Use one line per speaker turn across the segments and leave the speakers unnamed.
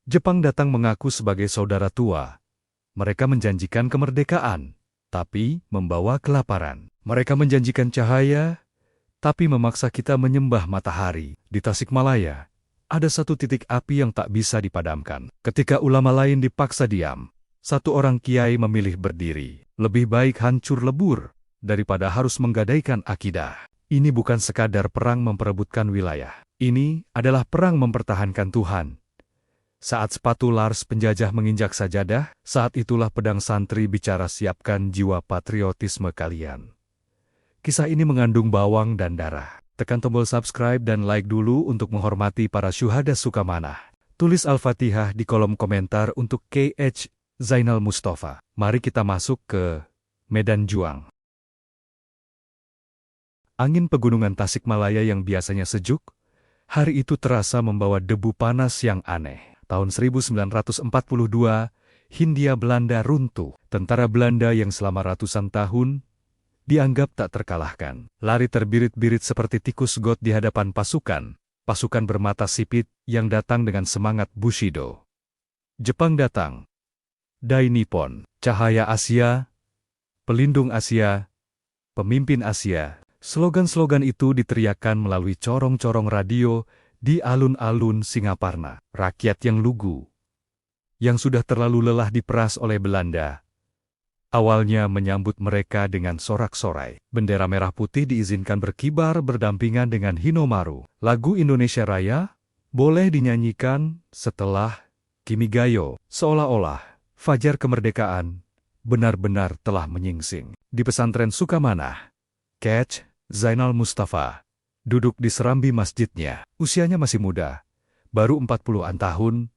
Jepang datang mengaku sebagai saudara tua. Mereka menjanjikan kemerdekaan, tapi membawa kelaparan. Mereka menjanjikan cahaya, tapi memaksa kita menyembah matahari. Di Tasikmalaya, ada satu titik api yang tak bisa dipadamkan. Ketika ulama lain dipaksa diam, satu orang kiai memilih berdiri. Lebih baik hancur lebur daripada harus menggadaikan akidah. Ini bukan sekadar perang memperebutkan wilayah. Ini adalah perang mempertahankan Tuhan. Saat sepatu Lars penjajah menginjak sajadah, saat itulah pedang santri bicara, siapkan jiwa patriotisme kalian. Kisah ini mengandung bawang dan darah. Tekan tombol subscribe dan like dulu untuk menghormati para syuhada Sukamanah. Tulis Al-Fatihah di kolom komentar untuk KH Zainal Mustafa. Mari kita masuk ke medan juang. Angin pegunungan Tasikmalaya yang biasanya sejuk, hari itu terasa membawa debu panas yang aneh. Tahun 1942, Hindia Belanda runtuh. Tentara Belanda yang selama ratusan tahun dianggap tak terkalahkan, lari terbirit-birit seperti tikus got di hadapan pasukan bermata sipit yang datang dengan semangat Bushido. Jepang datang. Dai Nippon, cahaya Asia, pelindung Asia, pemimpin Asia. Slogan-slogan itu diteriakkan melalui corong-corong radio di alun-alun Singaparna. Rakyat yang lugu, yang sudah terlalu lelah diperas oleh Belanda, awalnya menyambut mereka dengan sorak-sorai. Bendera merah putih diizinkan berkibar berdampingan dengan Hinomaru. Lagu Indonesia Raya boleh dinyanyikan setelah Kimigayo, seolah-olah fajar kemerdekaan benar-benar telah menyingsing. Di pesantren Sukamanah, KH Zainal Mustafa duduk di serambi masjidnya. Usianya masih muda, baru 40-an tahun,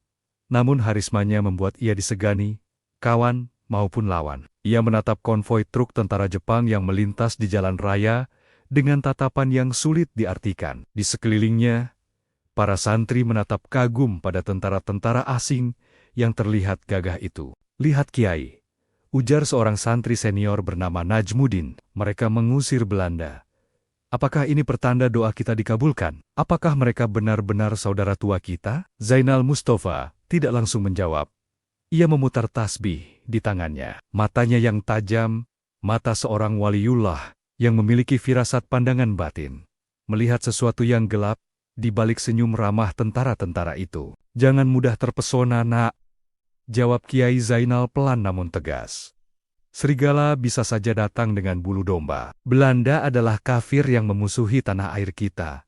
namun harismanya membuat ia disegani, kawan maupun lawan. Ia menatap konvoi truk tentara Jepang yang melintas di jalan raya dengan tatapan yang sulit diartikan. Di sekelilingnya, para santri menatap kagum pada tentara-tentara asing yang terlihat gagah itu. Lihat Kiai, ujar seorang santri senior bernama Najmuddin, mereka mengusir Belanda. Apakah ini pertanda doa kita dikabulkan? Apakah mereka benar-benar saudara tua kita? Zainal Mustafa tidak langsung menjawab. Ia memutar tasbih di tangannya. Matanya yang tajam, mata seorang waliullah yang memiliki firasat pandangan batin. Melihat sesuatu yang gelap di balik senyum ramah tentara-tentara itu. Jangan mudah terpesona, nak, jawab Kiai Zainal pelan namun tegas. Serigala bisa saja datang dengan bulu domba. Belanda adalah kafir yang memusuhi tanah air kita.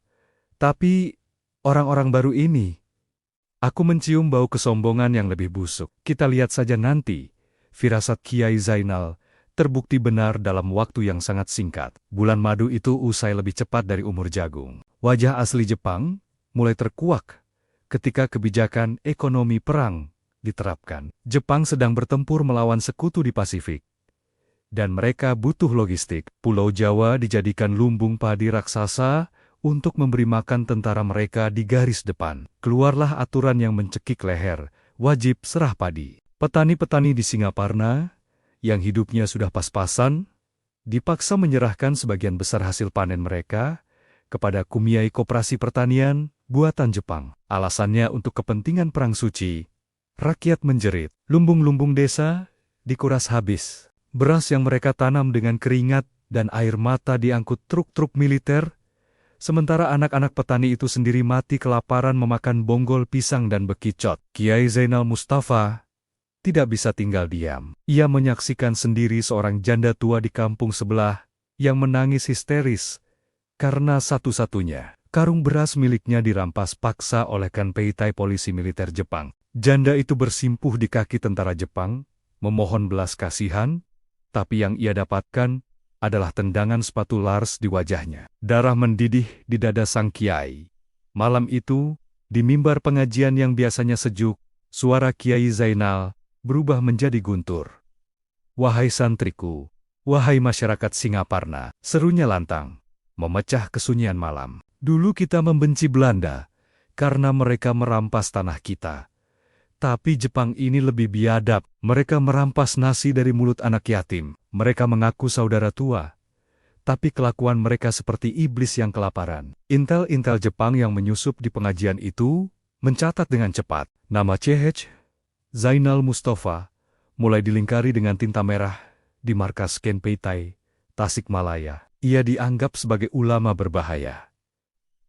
Tapi orang-orang baru ini, aku mencium bau kesombongan yang lebih busuk. Kita lihat saja nanti. Firasat Kiai Zainal terbukti benar dalam waktu yang sangat singkat. Bulan madu itu usai lebih cepat dari umur jagung. Wajah asli Jepang mulai terkuak ketika kebijakan ekonomi perang diterapkan. Jepang sedang bertempur melawan sekutu di Pasifik. Dan mereka butuh logistik. Pulau Jawa dijadikan lumbung padi raksasa untuk memberi makan tentara mereka di garis depan. Keluarlah aturan yang mencekik leher, wajib serah padi. Petani-petani di Singaparna, yang hidupnya sudah pas-pasan, dipaksa menyerahkan sebagian besar hasil panen mereka kepada Kumiai Koperasi Pertanian buatan Jepang. Alasannya untuk kepentingan perang suci. Rakyat menjerit, lumbung-lumbung desa dikuras habis. Beras yang mereka tanam dengan keringat dan air mata diangkut truk-truk militer, sementara anak-anak petani itu sendiri mati kelaparan memakan bonggol pisang dan bekicot. Kiai Zainal Mustafa tidak bisa tinggal diam. Ia menyaksikan sendiri seorang janda tua di kampung sebelah yang menangis histeris karena satu-satunya karung beras miliknya dirampas paksa oleh Kanpeitai polisi militer Jepang. Janda itu bersimpuh di kaki tentara Jepang, memohon belas kasihan, tapi yang ia dapatkan adalah tendangan sepatu Lars di wajahnya. Darah mendidih di dada sang kiai. Malam itu, di mimbar pengajian yang biasanya sejuk, suara Kiai Zainal berubah menjadi guntur. Wahai santriku, wahai masyarakat Singaparna, serunya lantang, memecah kesunyian malam. Dulu kita membenci Belanda, karena mereka merampas tanah kita. Tapi Jepang ini lebih biadab. Mereka merampas nasi dari mulut anak yatim. Mereka mengaku saudara tua. Tapi kelakuan mereka seperti iblis yang kelaparan. Intel-intel Jepang yang menyusup di pengajian itu mencatat dengan cepat. Nama CH Zainal Mustafa mulai dilingkari dengan tinta merah di markas Kenpeitai, Tasikmalaya. Ia dianggap sebagai ulama berbahaya.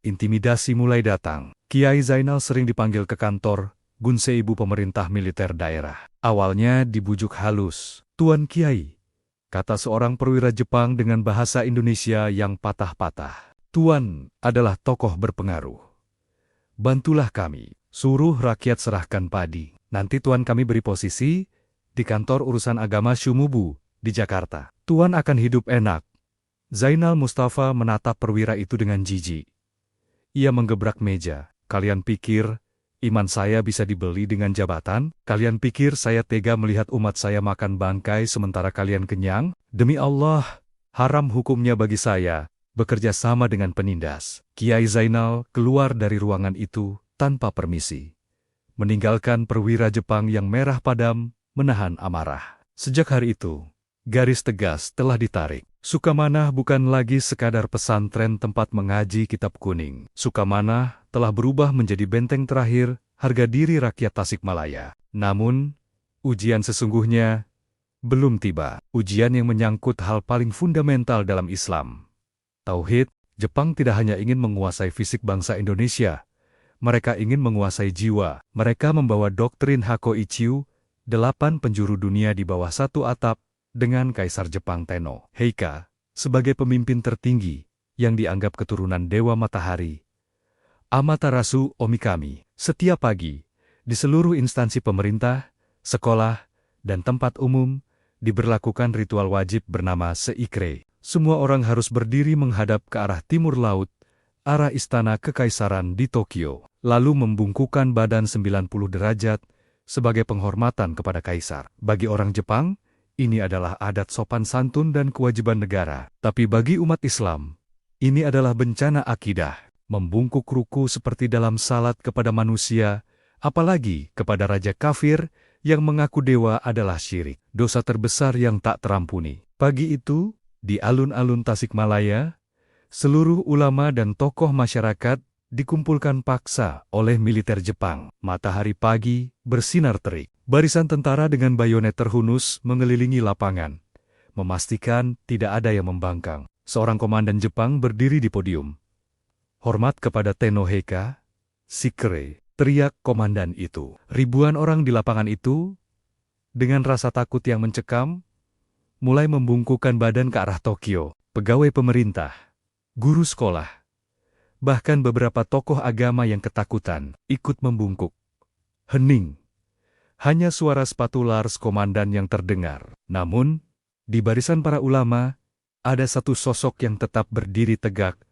Intimidasi mulai datang. Kiai Zainal sering dipanggil ke kantor Gunseibu pemerintah militer daerah. Awalnya dibujuk halus. "Tuan Kiai," kata seorang perwira Jepang dengan bahasa Indonesia yang patah-patah. "Tuan adalah tokoh berpengaruh. Bantulah kami. Suruh rakyat serahkan padi. Nanti tuan kami beri posisi di kantor urusan agama Shumubu di Jakarta. Tuan akan hidup enak." Zainal Mustafa menatap perwira itu dengan jijik. Ia menggebrak meja. "Kalian pikir iman saya bisa dibeli dengan jabatan? Kalian pikir saya tega melihat umat saya makan bangkai sementara kalian kenyang? Demi Allah, haram hukumnya bagi saya bekerja sama dengan penindas." Kiai Zainal keluar dari ruangan itu tanpa permisi, meninggalkan perwira Jepang yang merah padam menahan amarah. Sejak hari itu, garis tegas telah ditarik. Sukamanah bukan lagi sekadar pesantren tempat mengaji kitab kuning. Sukamanah telah berubah menjadi benteng terakhir harga diri rakyat Tasikmalaya. Namun, ujian sesungguhnya belum tiba. Ujian yang menyangkut hal paling fundamental dalam Islam. Tauhid. Jepang tidak hanya ingin menguasai fisik bangsa Indonesia. Mereka ingin menguasai jiwa. Mereka membawa doktrin Hakoichiu, 8 penjuru dunia di bawah satu atap, dengan Kaisar Jepang Tenno Heika sebagai pemimpin tertinggi yang dianggap keturunan Dewa Matahari, Amaterasu Omikami. Setiap pagi, di seluruh instansi pemerintah, sekolah, dan tempat umum, diberlakukan ritual wajib bernama Seikre. Semua orang harus berdiri menghadap ke arah timur laut, arah istana kekaisaran di Tokyo, lalu membungkukkan badan 90 derajat sebagai penghormatan kepada kaisar. Bagi orang Jepang, ini adalah adat sopan santun dan kewajiban negara. Tapi bagi umat Islam, ini adalah bencana akidah. Membungkuk ruku seperti dalam salat kepada manusia, apalagi kepada raja kafir yang mengaku dewa adalah syirik. Dosa terbesar yang tak terampuni. Pagi itu, di alun-alun Tasikmalaya, seluruh ulama dan tokoh masyarakat dikumpulkan paksa oleh militer Jepang. Matahari pagi bersinar terik. Barisan tentara dengan bayonet terhunus mengelilingi lapangan, memastikan tidak ada yang membangkang. Seorang komandan Jepang berdiri di podium. "Hormat kepada Tenno Heika, Sikre," teriak komandan itu. Ribuan orang di lapangan itu, dengan rasa takut yang mencekam, mulai membungkukkan badan ke arah Tokyo. Pegawai pemerintah, guru sekolah, bahkan beberapa tokoh agama yang ketakutan ikut membungkuk. Hening. Hanya suara sepatu Lars komandan yang terdengar. Namun, di barisan para ulama, ada satu sosok yang tetap berdiri tegak,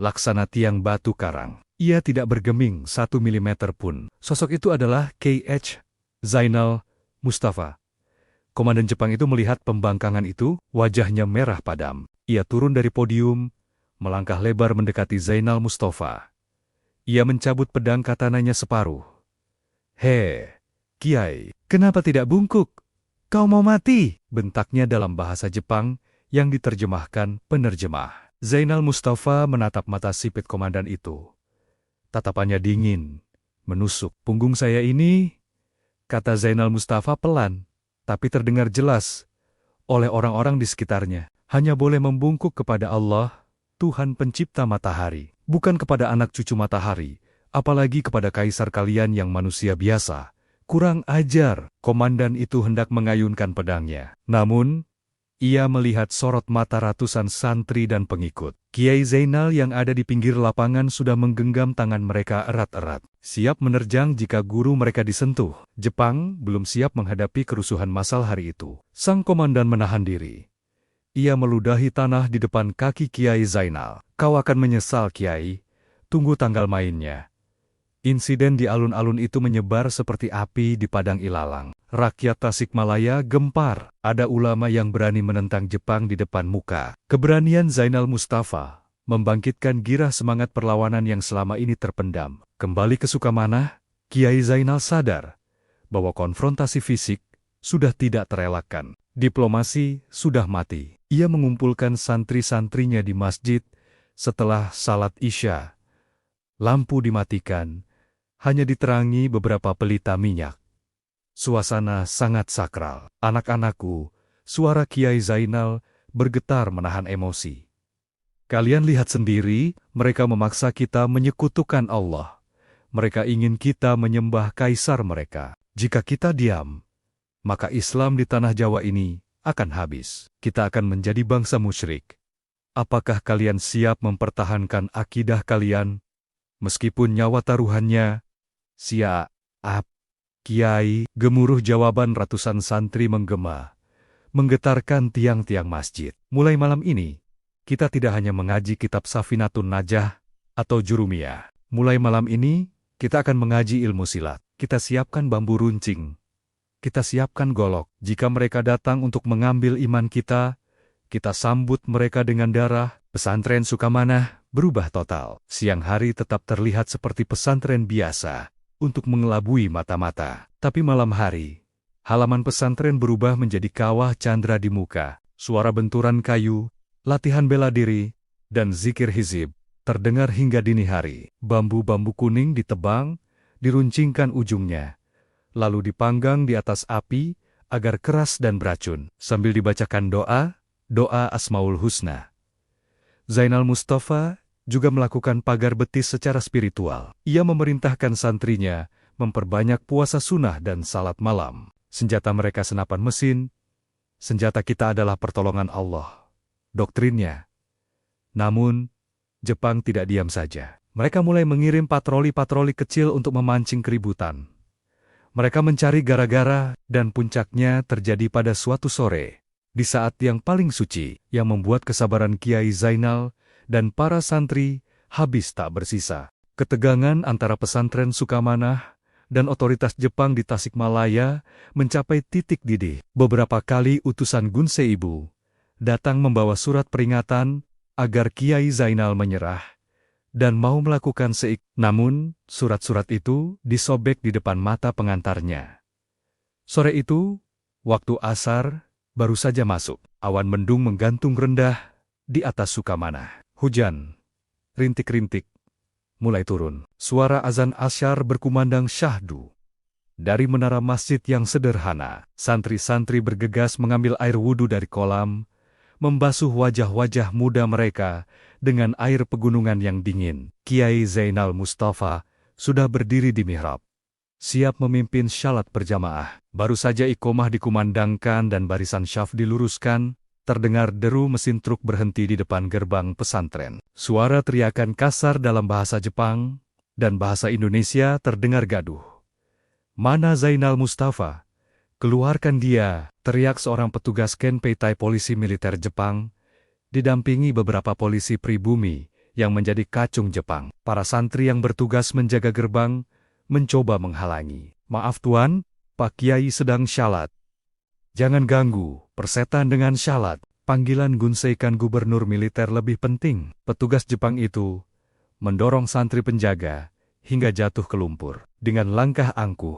laksana tiang batu karang. Ia tidak bergeming 1 milimeter pun. Sosok itu adalah KH Zainal Mustafa. Komandan Jepang itu melihat pembangkangan itu, wajahnya merah padam. Ia turun dari podium, melangkah lebar mendekati Zainal Mustafa. Ia mencabut pedang katananya separuh. "He, Kiai, kenapa tidak bungkuk? Kau mau mati?" bentaknya dalam bahasa Jepang yang diterjemahkan penerjemah. Zainal Mustafa menatap mata sipit komandan itu. Tatapannya dingin, menusuk. "Punggung saya ini," kata Zainal Mustafa pelan, tapi terdengar jelas oleh orang-orang di sekitarnya, "hanya boleh membungkuk kepada Allah, Tuhan pencipta matahari, bukan kepada anak cucu matahari, apalagi kepada kaisar kalian yang manusia biasa." "Kurang ajar," komandan itu hendak mengayunkan pedangnya. Namun, ia melihat sorot mata ratusan santri dan pengikut. Kiai Zainal yang ada di pinggir lapangan sudah menggenggam tangan mereka erat-erat, siap menerjang jika guru mereka disentuh. Jepang belum siap menghadapi kerusuhan massal hari itu. Sang komandan menahan diri. Ia meludahi tanah di depan kaki Kiai Zainal. "Kau akan menyesal, Kiai. Tunggu tanggal mainnya." Insiden di alun-alun itu menyebar seperti api di padang ilalang. Rakyat Tasikmalaya gempar. Ada ulama yang berani menentang Jepang di depan muka. Keberanian Zainal Mustafa membangkitkan girah semangat perlawanan yang selama ini terpendam. Kembali ke Sukamanah, Kiai Zainal sadar bahwa konfrontasi fisik sudah tidak terelakkan. Diplomasi sudah mati. Ia mengumpulkan santri-santrinya di masjid setelah salat Isya. Lampu dimatikan. hanya diterangi beberapa pelita minyak. Suasana sangat sakral. Anak-anakku, suara Kiai Zainal bergetar menahan emosi. Kalian lihat sendiri, mereka memaksa kita menyekutukan Allah. Mereka ingin kita menyembah kaisar mereka. Jika kita diam, maka Islam di tanah Jawa ini akan habis. Kita akan menjadi bangsa musyrik. Apakah kalian siap mempertahankan akidah kalian, meskipun nyawa taruhannya? Siap, Kiai. Gemuruh jawaban ratusan santri menggema, menggetarkan tiang-tiang masjid. Mulai malam ini, kita tidak hanya mengaji kitab Safinatun Najah atau Jurumiyah. Mulai malam ini, kita akan mengaji ilmu silat. Kita siapkan bambu runcing. Kita siapkan golok. Jika mereka datang untuk mengambil iman kita sambut mereka dengan darah. Pesantren Sukamanah berubah total. Siang hari tetap terlihat seperti pesantren biasa untuk mengelabui mata-mata. Tapi malam hari, halaman pesantren berubah menjadi kawah candra di muka. Suara benturan kayu, latihan bela diri, dan zikir hizib terdengar hingga dini hari. Bambu-bambu kuning ditebang, diruncingkan ujungnya, lalu dipanggang di atas api agar keras dan beracun. Sambil dibacakan doa Asmaul Husna. Zainal Mustafa juga melakukan pagar betis secara spiritual. Ia memerintahkan santrinya memperbanyak puasa sunnah dan salat malam. Senjata mereka senapan mesin, senjata kita adalah pertolongan Allah, doktrinnya. Namun, Jepang tidak diam saja. Mereka mulai mengirim patroli-patroli kecil untuk memancing keributan. Mereka mencari gara-gara, dan puncaknya terjadi pada suatu sore, di saat yang paling suci, yang membuat kesabaran Kiai Zainal dan para santri habis tak bersisa. Ketegangan antara pesantren Sukamanah dan otoritas Jepang di Tasikmalaya mencapai titik didih. Beberapa kali utusan Gunseibu datang membawa surat peringatan agar Kiai Zainal menyerah dan mau melakukan namun, surat-surat itu disobek di depan mata pengantarnya. Sore itu, waktu asar baru saja masuk. Awan mendung menggantung rendah di atas Sukamanah. Hujan, rintik-rintik, mulai turun. Suara azan asyar berkumandang syahdu. Dari menara masjid yang sederhana, santri-santri bergegas mengambil air wudhu dari kolam, membasuh wajah-wajah muda mereka dengan air pegunungan yang dingin. Kiai Zainal Mustafa sudah berdiri di mihrab, siap memimpin syalat berjamaah. Baru saja iqomah dikumandangkan dan barisan syaf diluruskan, terdengar deru mesin truk berhenti di depan gerbang pesantren. Suara teriakan kasar dalam bahasa Jepang dan bahasa Indonesia terdengar gaduh. "Mana Zainal Mustafa? Keluarkan dia!" teriak seorang petugas Kenpeitai polisi militer Jepang, didampingi beberapa polisi pribumi yang menjadi kacung Jepang. Para santri yang bertugas menjaga gerbang mencoba menghalangi. "Maaf Tuan, Pak Kiai sedang syalat." "Jangan ganggu, persetan dengan syalat." Panggilan Gunseikan gubernur militer lebih penting. Petugas Jepang itu mendorong santri penjaga hingga jatuh ke lumpur. Dengan langkah angkuh,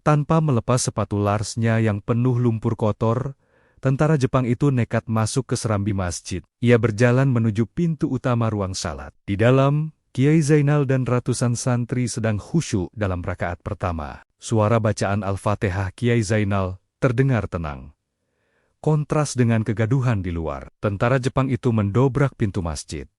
tanpa melepas sepatu larsnya yang penuh lumpur kotor, tentara Jepang itu nekat masuk ke serambi masjid. Ia berjalan menuju pintu utama ruang salat. Di dalam, Kiai Zainal dan ratusan santri sedang khusyuk dalam rakaat pertama. Suara bacaan Al-Fatihah Kiai Zainal terdengar tenang. Kontras dengan kegaduhan di luar. Tentara Jepang itu mendobrak pintu masjid.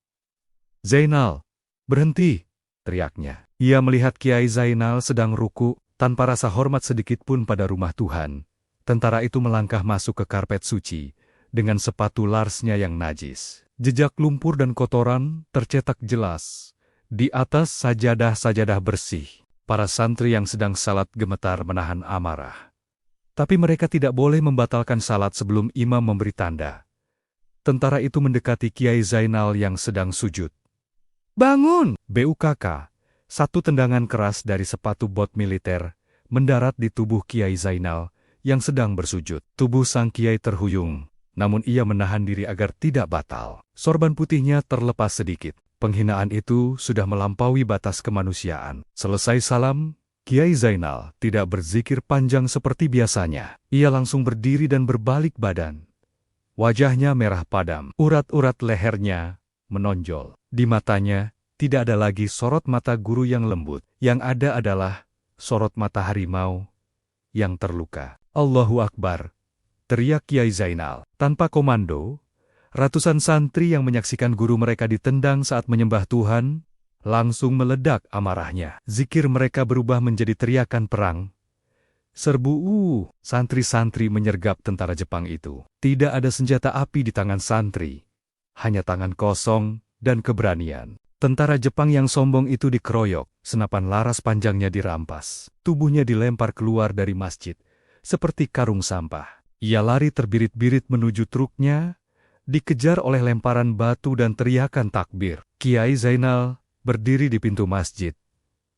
"Zainal, berhenti!" teriaknya. Ia melihat Kiai Zainal sedang ruku, tanpa rasa hormat sedikit pun pada rumah Tuhan. Tentara itu melangkah masuk ke karpet suci, dengan sepatu larsnya yang najis. Jejak lumpur dan kotoran tercetak jelas di atas sajadah-sajadah bersih. Para santri yang sedang salat gemetar menahan amarah. Tapi mereka tidak boleh membatalkan salat sebelum imam memberi tanda. Tentara itu mendekati Kiai Zainal yang sedang sujud. "Bangun!" BUKK. Satu tendangan keras dari sepatu bot militer mendarat di tubuh Kiai Zainal yang sedang bersujud. Tubuh sang Kiai terhuyung, namun ia menahan diri agar tidak batal. Sorban putihnya terlepas sedikit. Penghinaan itu sudah melampaui batas kemanusiaan. Selesai salam, Kiai Zainal tidak berzikir panjang seperti biasanya. Ia langsung berdiri dan berbalik badan. Wajahnya merah padam, urat-urat lehernya menonjol. Di matanya, Tidak ada lagi sorot mata guru yang lembut. Yang ada adalah sorot mata harimau yang terluka. Allahu Akbar, teriak Kiai Zainal. Tanpa komando, ratusan santri yang menyaksikan guru mereka ditendang saat menyembah Tuhan, langsung meledak amarahnya. Zikir mereka berubah menjadi teriakan perang. Serbu, santri-santri menyergap tentara Jepang itu. Tidak ada senjata api di tangan santri, hanya tangan kosong dan keberanian. Tentara Jepang yang sombong itu dikeroyok, senapan laras panjangnya dirampas. Tubuhnya dilempar keluar dari masjid, seperti karung sampah. Ia lari terbirit-birit menuju truknya, dikejar oleh lemparan batu dan teriakan takbir. Kiai Zainal berdiri di pintu masjid.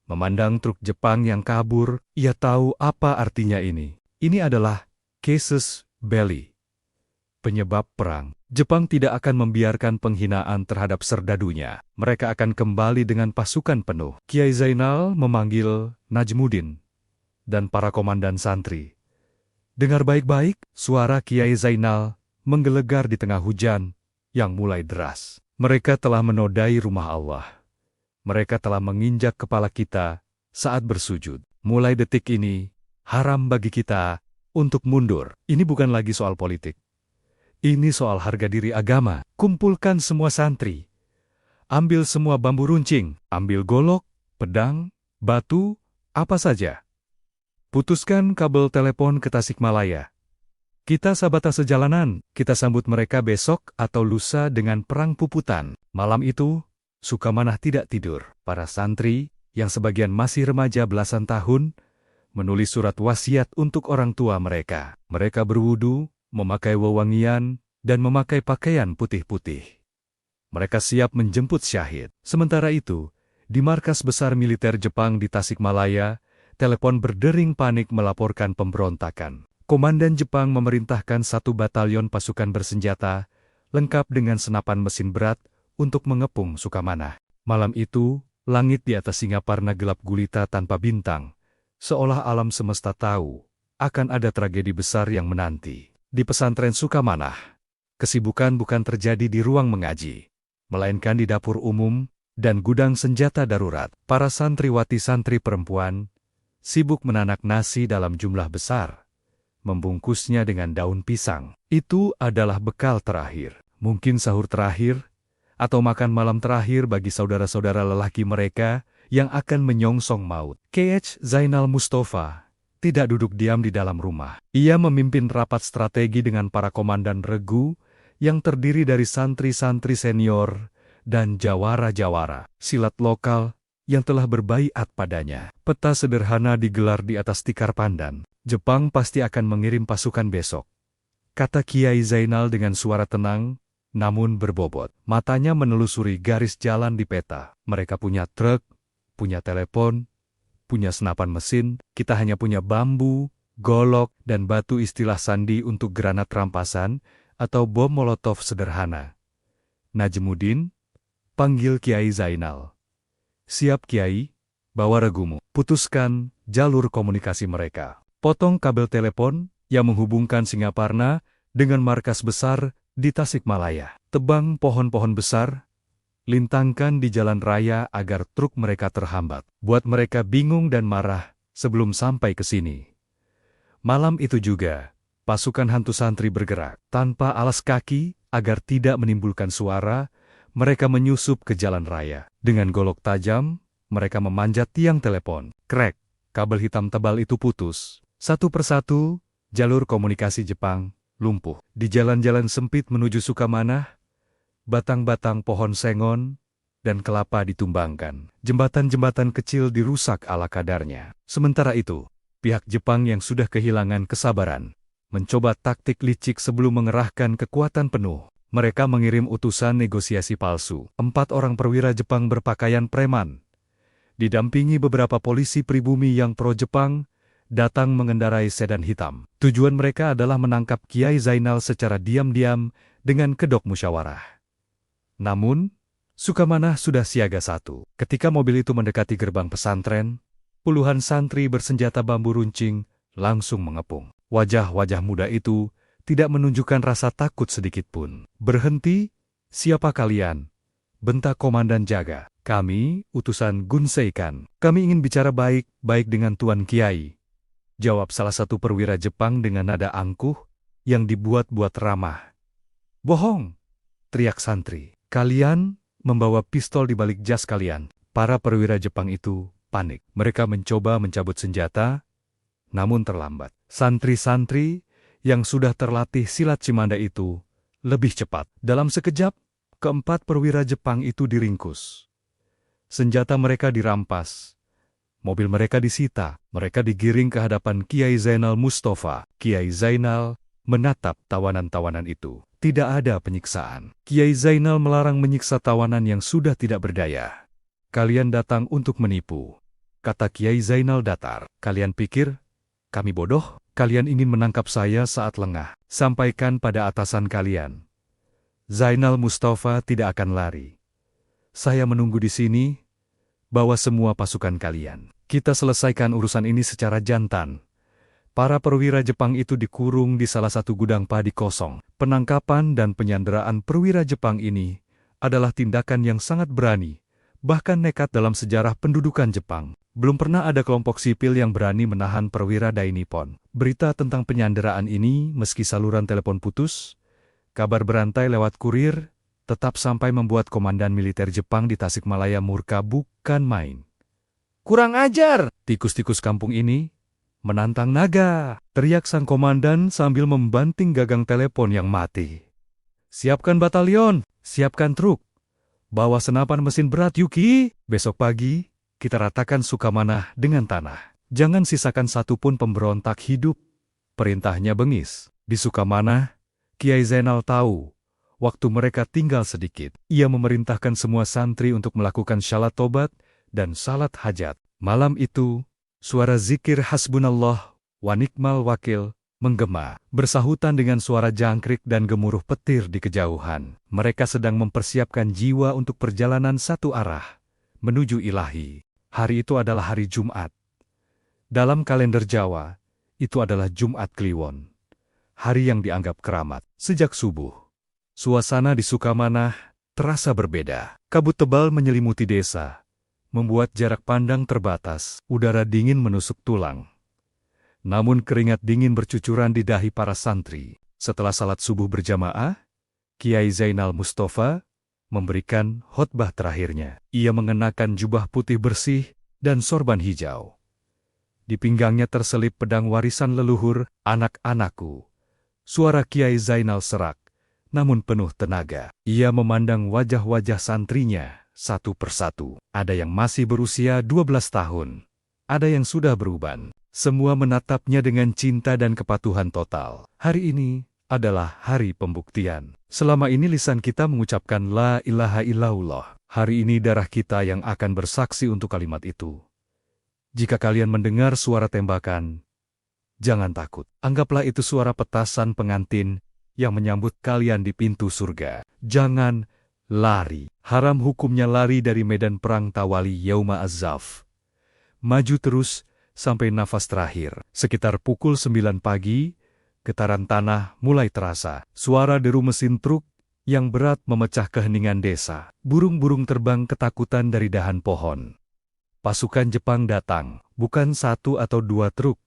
Memandang truk Jepang yang kabur, ia tahu apa artinya ini. Ini adalah casus belli, penyebab perang. Jepang tidak akan membiarkan penghinaan terhadap serdadunya. Mereka akan kembali dengan pasukan penuh. Kiai Zainal memanggil Najmuddin dan para komandan santri. Dengar baik-baik, suara Kiai Zainal menggelegar di tengah hujan yang mulai deras. Mereka telah menodai rumah Allah. Mereka telah menginjak kepala kita saat bersujud. Mulai detik ini, haram bagi kita untuk mundur. Ini bukan lagi soal politik. Ini soal harga diri agama. Kumpulkan semua santri. Ambil semua bambu runcing. Ambil golok, pedang, batu, apa saja. Putuskan kabel telepon ke Tasikmalaya. Kita sabata sejalanan. Kita sambut mereka besok atau lusa dengan perang puputan. Malam itu, Sukamanah tidak tidur. Para santri, yang sebagian masih remaja belasan tahun, menulis surat wasiat untuk orang tua mereka. Mereka berwudu, memakai wewangian, dan memakai pakaian putih-putih. Mereka siap menjemput syahid. Sementara itu, di markas besar militer Jepang di Tasikmalaya, telepon berdering panik melaporkan pemberontakan. Komandan Jepang memerintahkan 1 batalion pasukan bersenjata, lengkap dengan senapan mesin berat, untuk mengepung Sukamanah. Malam itu, langit di atas Singaparna gelap gulita tanpa bintang, seolah alam semesta tahu akan ada tragedi besar yang menanti. Di pesantren Sukamanah, kesibukan bukan terjadi di ruang mengaji, melainkan di dapur umum dan gudang senjata darurat. Para santriwati-santri perempuan sibuk menanak nasi dalam jumlah besar, membungkusnya dengan daun pisang. Itu adalah bekal terakhir, mungkin sahur terakhir, atau makan malam terakhir bagi saudara-saudara lelaki mereka yang akan menyongsong maut. K.H. Zainal Mustafa tidak duduk diam di dalam rumah. Ia memimpin rapat strategi dengan para komandan regu yang terdiri dari santri-santri senior dan jawara-jawara silat lokal yang telah berbaiat padanya. Peta sederhana digelar di atas tikar pandan. Jepang pasti akan mengirim pasukan besok, kata Kiai Zainal dengan suara tenang, namun berbobot. Matanya menelusuri garis jalan di peta. Mereka punya truk, punya telepon, punya senapan mesin, kita hanya punya bambu, golok, dan batu istilah sandi untuk granat rampasan atau bom molotov sederhana. Najmuddin, panggil Kiai Zainal. Siap Kiai, bawa regumu. Putuskan jalur komunikasi mereka. Potong kabel telepon yang menghubungkan Singaparna dengan markas besar di Tasikmalaya. Tebang pohon-pohon besar, lintangkan di jalan raya agar truk mereka terhambat. Buat mereka bingung dan marah sebelum sampai ke sini. Malam itu juga, pasukan hantu santri bergerak. Tanpa alas kaki, agar tidak menimbulkan suara, mereka menyusup ke jalan raya. Dengan golok tajam, mereka memanjat tiang telepon. Krek, kabel hitam tebal itu putus. Satu persatu, jalur komunikasi Jepang lumpuh. Di jalan-jalan sempit menuju Sukamanah, batang-batang pohon sengon dan kelapa ditumbangkan. Jembatan-jembatan kecil dirusak ala kadarnya. Sementara itu, pihak Jepang yang sudah kehilangan kesabaran mencoba taktik licik sebelum mengerahkan kekuatan penuh. Mereka mengirim utusan negosiasi palsu. 4 orang perwira Jepang berpakaian preman, didampingi beberapa polisi pribumi yang pro-Jepang, datang mengendarai sedan hitam. Tujuan mereka adalah menangkap Kiai Zainal secara diam-diam dengan kedok musyawarah. Namun, Sukamanah sudah siaga 1. Ketika mobil itu mendekati gerbang pesantren, puluhan santri bersenjata bambu runcing langsung mengepung. Wajah-wajah muda itu tidak menunjukkan rasa takut sedikit pun. Berhenti, siapa kalian? bentak komandan jaga. Kami, utusan Gunseikan. Kami ingin bicara baik-baik dengan Tuan Kiai. Jawab salah satu perwira Jepang dengan nada angkuh yang dibuat-buat ramah. Bohong, teriak santri. Kalian membawa pistol di balik jas kalian. Para perwira Jepang itu panik. Mereka mencoba mencabut senjata, namun terlambat. Santri-santri yang sudah terlatih silat Cimanda itu lebih cepat. Dalam sekejap, keempat perwira Jepang itu diringkus. Senjata mereka dirampas. Mobil mereka disita. Mereka digiring ke hadapan Kiai Zainal Mustafa. Kiai Zainal menatap tawanan-tawanan itu. Tidak ada penyiksaan. Kiai Zainal melarang menyiksa tawanan yang sudah tidak berdaya. Kalian datang untuk menipu, kata Kiai Zainal datar. Kalian pikir kami bodoh? Kalian ingin menangkap saya saat lengah. Sampaikan pada atasan kalian. Zainal Mustafa tidak akan lari. Saya menunggu di sini. Bawa semua pasukan kalian. Kita selesaikan urusan ini secara jantan. Para perwira Jepang itu dikurung di salah satu gudang padi kosong. Penangkapan dan penyanderaan perwira Jepang ini adalah tindakan yang sangat berani, bahkan nekat dalam sejarah pendudukan Jepang. Belum pernah ada kelompok sipil yang berani menahan perwira Dai Nippon. Berita tentang penyanderaan ini, meski saluran telepon putus, kabar berantai lewat kurir, tetap sampai membuat komandan militer Jepang di Tasikmalaya murka bukan main. Kurang ajar! Tikus-tikus kampung ini menantang naga, teriak sang komandan sambil membanting gagang telepon yang mati. Siapkan batalion, siapkan truk, bawa senapan mesin berat Yuki. Besok pagi, kita ratakan Sukamanah dengan tanah. Jangan sisakan satupun pemberontak hidup. Perintahnya bengis. Di Sukamanah, Kiai Zainal tahu waktu mereka tinggal sedikit. Ia memerintahkan semua santri untuk melakukan syalat tobat dan salat hajat. Malam itu, suara zikir hasbunallah wa ni'mal wakil menggema, bersahutan dengan suara jangkrik dan gemuruh petir di kejauhan. Mereka sedang mempersiapkan jiwa untuk perjalanan satu arah, menuju ilahi. Hari itu adalah hari Jumat. Dalam kalender Jawa, itu adalah Jumat Kliwon. Hari yang dianggap keramat. Sejak subuh, suasana di Sukamanah terasa berbeda. Kabut tebal menyelimuti desa, membuat jarak pandang terbatas. Udara dingin menusuk tulang. Namun keringat dingin bercucuran di dahi para santri. Setelah salat subuh berjamaah, Kiai Zainal Mustafa memberikan khotbah terakhirnya. Ia mengenakan jubah putih bersih dan sorban hijau. Di pinggangnya terselip pedang warisan leluhur. Anak-anakku. Suara Kiai Zainal serak, namun penuh tenaga. Ia memandang wajah-wajah santrinya satu persatu. Ada yang masih berusia 12 tahun. Ada yang sudah beruban. Semua menatapnya dengan cinta dan kepatuhan total. Hari ini adalah hari pembuktian. Selama ini lisan kita mengucapkan la ilaha illallah. Hari ini darah kita yang akan bersaksi untuk kalimat itu. Jika kalian mendengar suara tembakan, jangan takut. Anggaplah itu suara petasan pengantin yang menyambut kalian di pintu surga. Jangan lari. Haram hukumnya lari dari medan perang Tawali Yauma Az-Zaf. Maju terus sampai nafas terakhir. Sekitar pukul 9 pagi, getaran tanah mulai terasa. Suara deru mesin truk yang berat memecah keheningan desa. Burung-burung terbang ketakutan dari dahan pohon. Pasukan Jepang datang, bukan satu atau dua truk,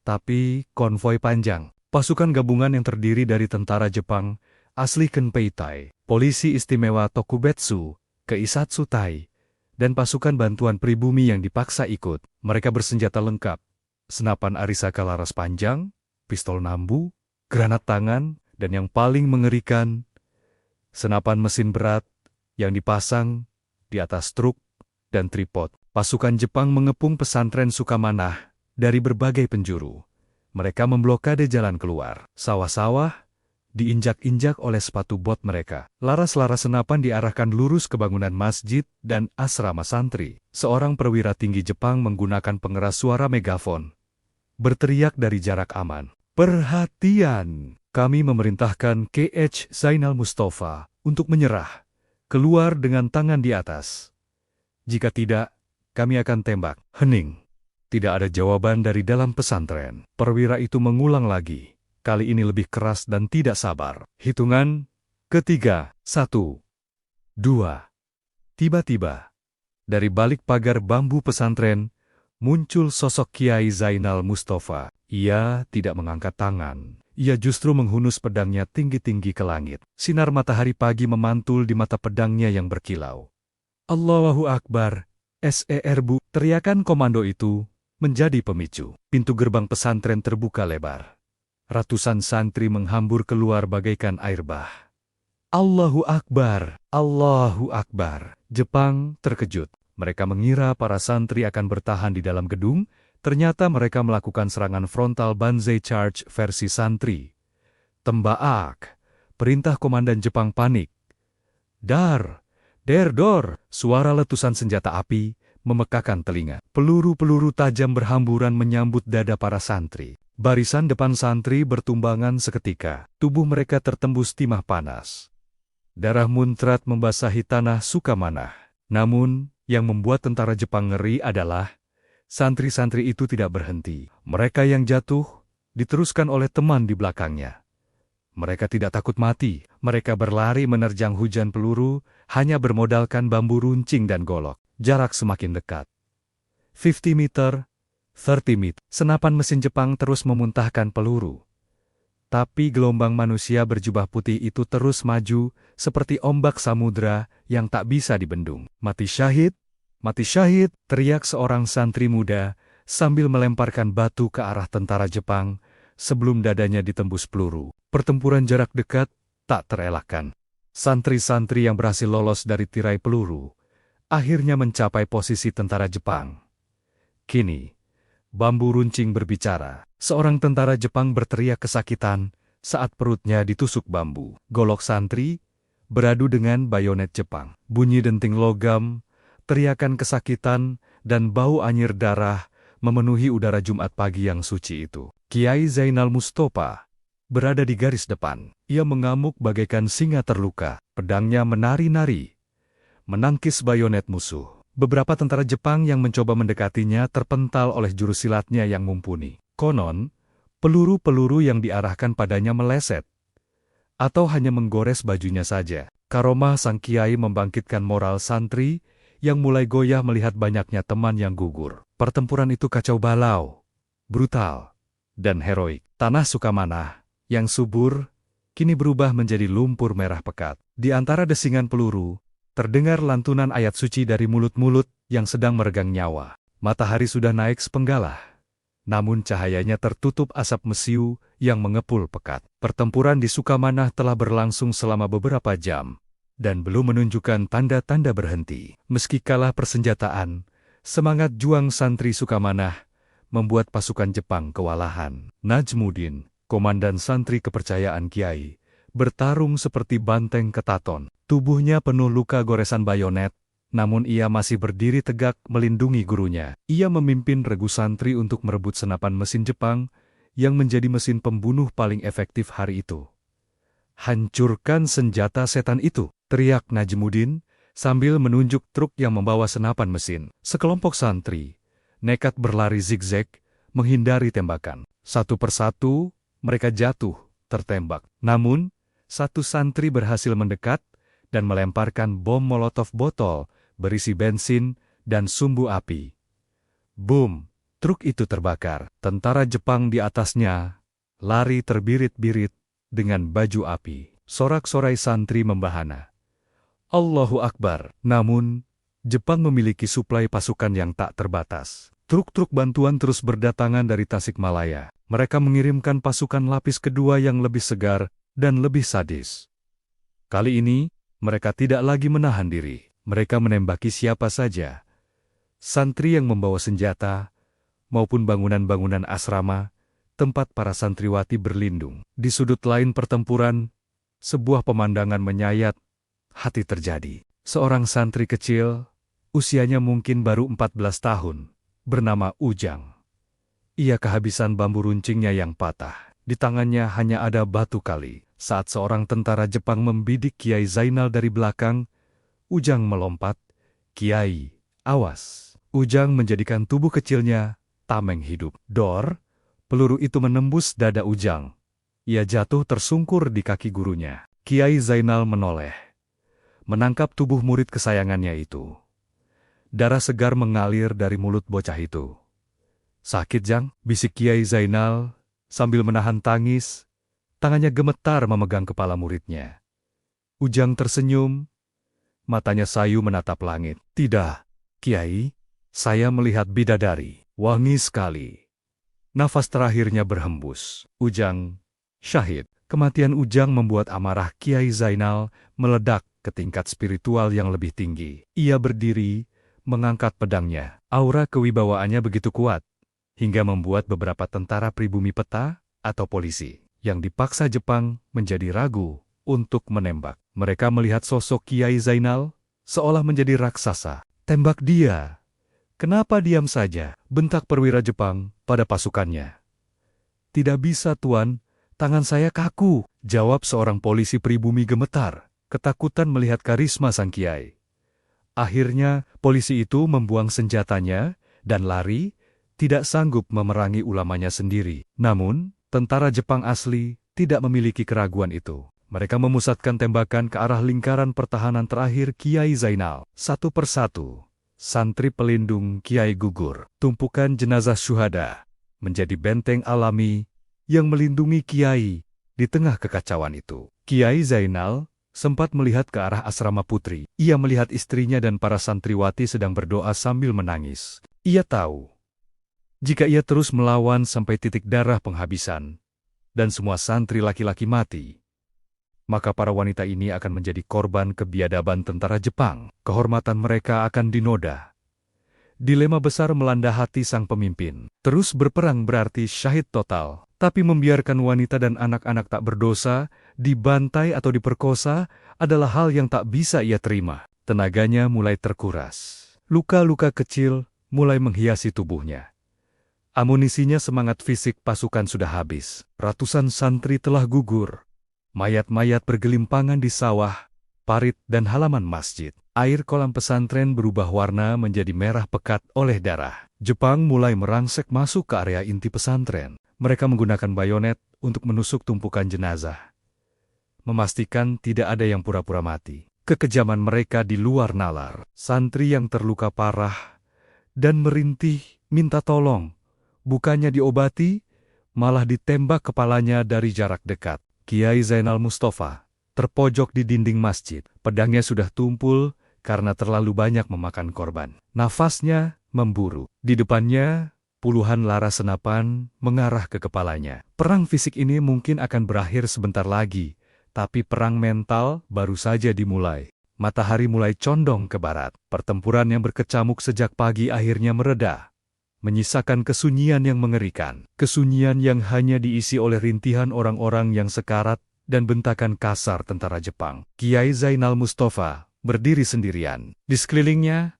tapi konvoi panjang. Pasukan gabungan yang terdiri dari tentara Jepang asli Kenpeitai, polisi istimewa Tokubetsu, Keisatsu Tai, dan pasukan bantuan pribumi yang dipaksa ikut. Mereka bersenjata lengkap, senapan Arisaka laras panjang, pistol nambu, granat tangan, dan yang paling mengerikan, senapan mesin berat yang dipasang di atas truk dan tripod. Pasukan Jepang mengepung pesantren Sukamanah dari berbagai penjuru. Mereka memblokade jalan keluar. Sawah-sawah diinjak-injak oleh sepatu bot mereka. Laras-laras senapan diarahkan lurus ke bangunan masjid dan asrama santri. Seorang perwira tinggi Jepang menggunakan pengeras suara megafon, berteriak dari jarak aman. Perhatian! Kami memerintahkan KH Zainal Mustafa untuk menyerah. Keluar dengan tangan di atas. Jika tidak, kami akan tembak. Hening. Tidak ada jawaban dari dalam pesantren. Perwira itu mengulang lagi. Kali ini lebih keras dan tidak sabar. Hitungan ketiga. 1, 2. Tiba-tiba, dari balik pagar bambu pesantren, muncul sosok Kiai Zainal Mustafa. Ia tidak mengangkat tangan. Ia justru menghunus pedangnya tinggi-tinggi ke langit. Sinar matahari pagi memantul di mata pedangnya yang berkilau. Allahu Akbar, Serbu, teriakan komando itu menjadi pemicu. Pintu gerbang pesantren terbuka lebar. Ratusan santri menghambur keluar bagaikan air bah. Allahu Akbar, Allahu Akbar. Jepang terkejut. Mereka mengira para santri akan bertahan di dalam gedung, ternyata mereka melakukan serangan frontal Banzai Charge versi santri. Tembaak, perintah komandan Jepang panik. Dar, dor, suara letusan senjata api memekakan telinga. Peluru-peluru tajam berhamburan menyambut dada para santri. Barisan depan santri bertumbangan seketika. Tubuh mereka tertembus timah panas. Darah muncrat membasahi tanah Sukamanah. Namun, yang membuat tentara Jepang ngeri adalah santri-santri itu tidak berhenti. Mereka yang jatuh diteruskan oleh teman di belakangnya. Mereka tidak takut mati. Mereka berlari menerjang hujan peluru, hanya bermodalkan bambu runcing dan golok. Jarak semakin dekat. 50 meter, 30 meter. Senapan mesin Jepang terus memuntahkan peluru. Tapi gelombang manusia berjubah putih itu terus maju, seperti ombak samudra yang tak bisa dibendung. Mati syahid, teriak seorang santri muda sambil melemparkan batu ke arah tentara Jepang sebelum dadanya ditembus peluru. Pertempuran jarak dekat tak terelakkan. Santri-santri yang berhasil lolos dari tirai peluru akhirnya mencapai posisi tentara Jepang. Kini, bambu runcing berbicara. Seorang tentara Jepang berteriak kesakitan saat perutnya ditusuk bambu. Golok santri beradu dengan bayonet Jepang. Bunyi denting logam, teriakan kesakitan, dan bau anyir darah memenuhi udara Jumat pagi yang suci itu. Kiai Zainal Mustafa berada di garis depan. Ia mengamuk bagaikan singa terluka. Pedangnya menari-nari, menangkis bayonet musuh. Beberapa tentara Jepang yang mencoba mendekatinya terpental oleh jurus silatnya yang mumpuni. Konon, peluru-peluru yang diarahkan padanya meleset, atau hanya menggores bajunya saja. Karomah sang kiai membangkitkan moral santri yang mulai goyah melihat banyaknya teman yang gugur. Pertempuran itu kacau balau, brutal, dan heroik. Tanah Sukamanah yang subur kini berubah menjadi lumpur merah pekat. Di antara desingan peluru, terdengar lantunan ayat suci dari mulut-mulut yang sedang meregang nyawa. Matahari sudah naik sepenggalah, namun cahayanya tertutup asap mesiu yang mengepul pekat. Pertempuran di Sukamanah telah berlangsung selama beberapa jam, dan belum menunjukkan tanda-tanda berhenti. Meski kalah persenjataan, semangat juang santri Sukamanah membuat pasukan Jepang kewalahan. Najmuddin, komandan santri kepercayaan Kiai, bertarung seperti banteng ketaton. Tubuhnya penuh luka goresan bayonet, namun ia masih berdiri tegak melindungi gurunya. Ia memimpin regu santri untuk merebut senapan mesin Jepang yang menjadi mesin pembunuh paling efektif hari itu. "Hancurkan senjata setan itu!" teriak Najmuddin sambil menunjuk truk yang membawa senapan mesin. Sekelompok santri nekat berlari zigzag menghindari tembakan. Satu persatu mereka jatuh tertembak. Namun, satu santri berhasil mendekat dan melemparkan bom molotov botol berisi bensin dan sumbu api. Boom! Truk itu terbakar. Tentara Jepang di atasnya lari terbirit-birit dengan baju api. Sorak-sorai santri membahana. Allahu Akbar! Namun, Jepang memiliki suplai pasukan yang tak terbatas. Truk-truk bantuan terus berdatangan dari Tasikmalaya. Mereka mengirimkan pasukan lapis kedua yang lebih segar dan lebih sadis. Kali ini, mereka tidak lagi menahan diri. Mereka menembaki siapa saja. Santri yang membawa senjata, maupun bangunan-bangunan asrama, tempat para santriwati berlindung. Di sudut lain pertempuran, sebuah pemandangan menyayat hati terjadi. Seorang santri kecil, usianya mungkin baru 14 tahun, bernama Ujang. Ia kehabisan bambu runcingnya yang patah. Di tangannya hanya ada batu kali. Saat seorang tentara Jepang membidik Kiai Zainal dari belakang, Ujang melompat. "Kiai, awas!" Ujang menjadikan tubuh kecilnya tameng hidup. Dor, peluru itu menembus dada Ujang. Ia jatuh tersungkur di kaki gurunya. Kiai Zainal menoleh, menangkap tubuh murid kesayangannya itu. Darah segar mengalir dari mulut bocah itu. "Sakit, Jang?" bisik Kiai Zainal sambil menahan tangis. Tangannya gemetar memegang kepala muridnya. Ujang tersenyum, matanya sayu menatap langit. "Tidak, Kiai, saya melihat bidadari. Wangi sekali." Nafas terakhirnya berhembus. Ujang syahid. Kematian Ujang membuat amarah Kiai Zainal meledak ke tingkat spiritual yang lebih tinggi. Ia berdiri, mengangkat pedangnya. Aura kewibawaannya begitu kuat, hingga membuat beberapa tentara pribumi peta atau polisi yang dipaksa Jepang menjadi ragu untuk menembak. Mereka melihat sosok Kiai Zainal seolah menjadi raksasa. "Tembak dia!" "Kenapa diam saja?" bentak perwira Jepang pada pasukannya. "Tidak bisa, Tuan. Tangan saya kaku," jawab seorang polisi pribumi gemetar, ketakutan melihat karisma sang kiai. Akhirnya, polisi itu membuang senjatanya dan lari, tidak sanggup memerangi ulamanya sendiri. Namun, tentara Jepang asli tidak memiliki keraguan itu. Mereka memusatkan tembakan ke arah lingkaran pertahanan terakhir Kiai Zainal. Satu persatu, santri pelindung Kiai gugur. Tumpukan jenazah syuhada menjadi benteng alami yang melindungi Kiai di tengah kekacauan itu. Kiai Zainal sempat melihat ke arah asrama putri. Ia melihat istrinya dan para santriwati sedang berdoa sambil menangis. Ia tahu, jika ia terus melawan sampai titik darah penghabisan, dan semua santri laki-laki mati, maka para wanita ini akan menjadi korban kebiadaban tentara Jepang. Kehormatan mereka akan dinoda. Dilema besar melanda hati sang pemimpin. Terus berperang berarti syahid total. Tapi membiarkan wanita dan anak-anak tak berdosa dibantai atau diperkosa adalah hal yang tak bisa ia terima. Tenaganya mulai terkuras. Luka-luka kecil mulai menghiasi tubuhnya. Amunisinya semangat fisik pasukan sudah habis. Ratusan santri telah gugur. Mayat-mayat bergelimpangan di sawah, parit, dan halaman masjid. Air kolam pesantren berubah warna menjadi merah pekat oleh darah. Jepang mulai merangsek masuk ke area inti pesantren. Mereka menggunakan bayonet untuk menusuk tumpukan jenazah, memastikan tidak ada yang pura-pura mati. Kekejaman mereka di luar nalar. Santri yang terluka parah dan merintih minta tolong. Bukannya diobati, malah ditembak kepalanya dari jarak dekat. Kiai Zainal Mustafa terpojok di dinding masjid. Pedangnya sudah tumpul karena terlalu banyak memakan korban. Nafasnya memburu. Di depannya, puluhan laras senapan mengarah ke kepalanya. Perang fisik ini mungkin akan berakhir sebentar lagi, tapi perang mental baru saja dimulai. Matahari mulai condong ke barat. Pertempuran yang berkecamuk sejak pagi akhirnya mereda, menyisakan kesunyian yang mengerikan. Kesunyian yang hanya diisi oleh rintihan orang-orang yang sekarat dan bentakan kasar tentara Jepang. Kiai Zainal Mustafa berdiri sendirian. Di sekelilingnya,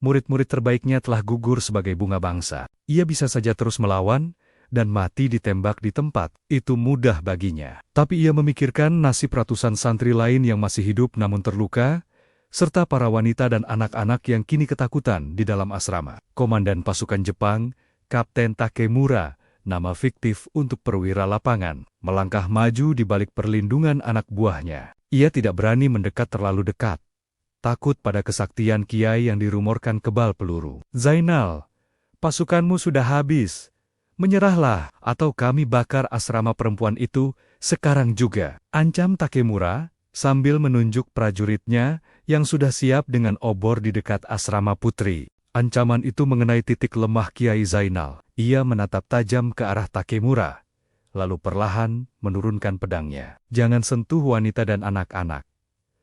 murid-murid terbaiknya telah gugur sebagai bunga bangsa. Ia bisa saja terus melawan dan mati ditembak di tempat. Itu mudah baginya. Tapi ia memikirkan nasib ratusan santri lain yang masih hidup namun terluka, serta para wanita dan anak-anak yang kini ketakutan di dalam asrama. Komandan pasukan Jepang, Kapten Takemura, nama fiktif untuk perwira lapangan, melangkah maju di balik perlindungan anak buahnya. Ia tidak berani mendekat terlalu dekat, takut pada kesaktian kiai yang dirumorkan kebal peluru. "Zainal, pasukanmu sudah habis. Menyerahlah, atau kami bakar asrama perempuan itu sekarang juga," ancam Takemura sambil menunjuk prajuritnya yang sudah siap dengan obor di dekat asrama putri. Ancaman itu mengenai titik lemah Kiai Zainal. Ia menatap tajam ke arah Takemura, lalu perlahan menurunkan pedangnya. "Jangan sentuh wanita dan anak-anak."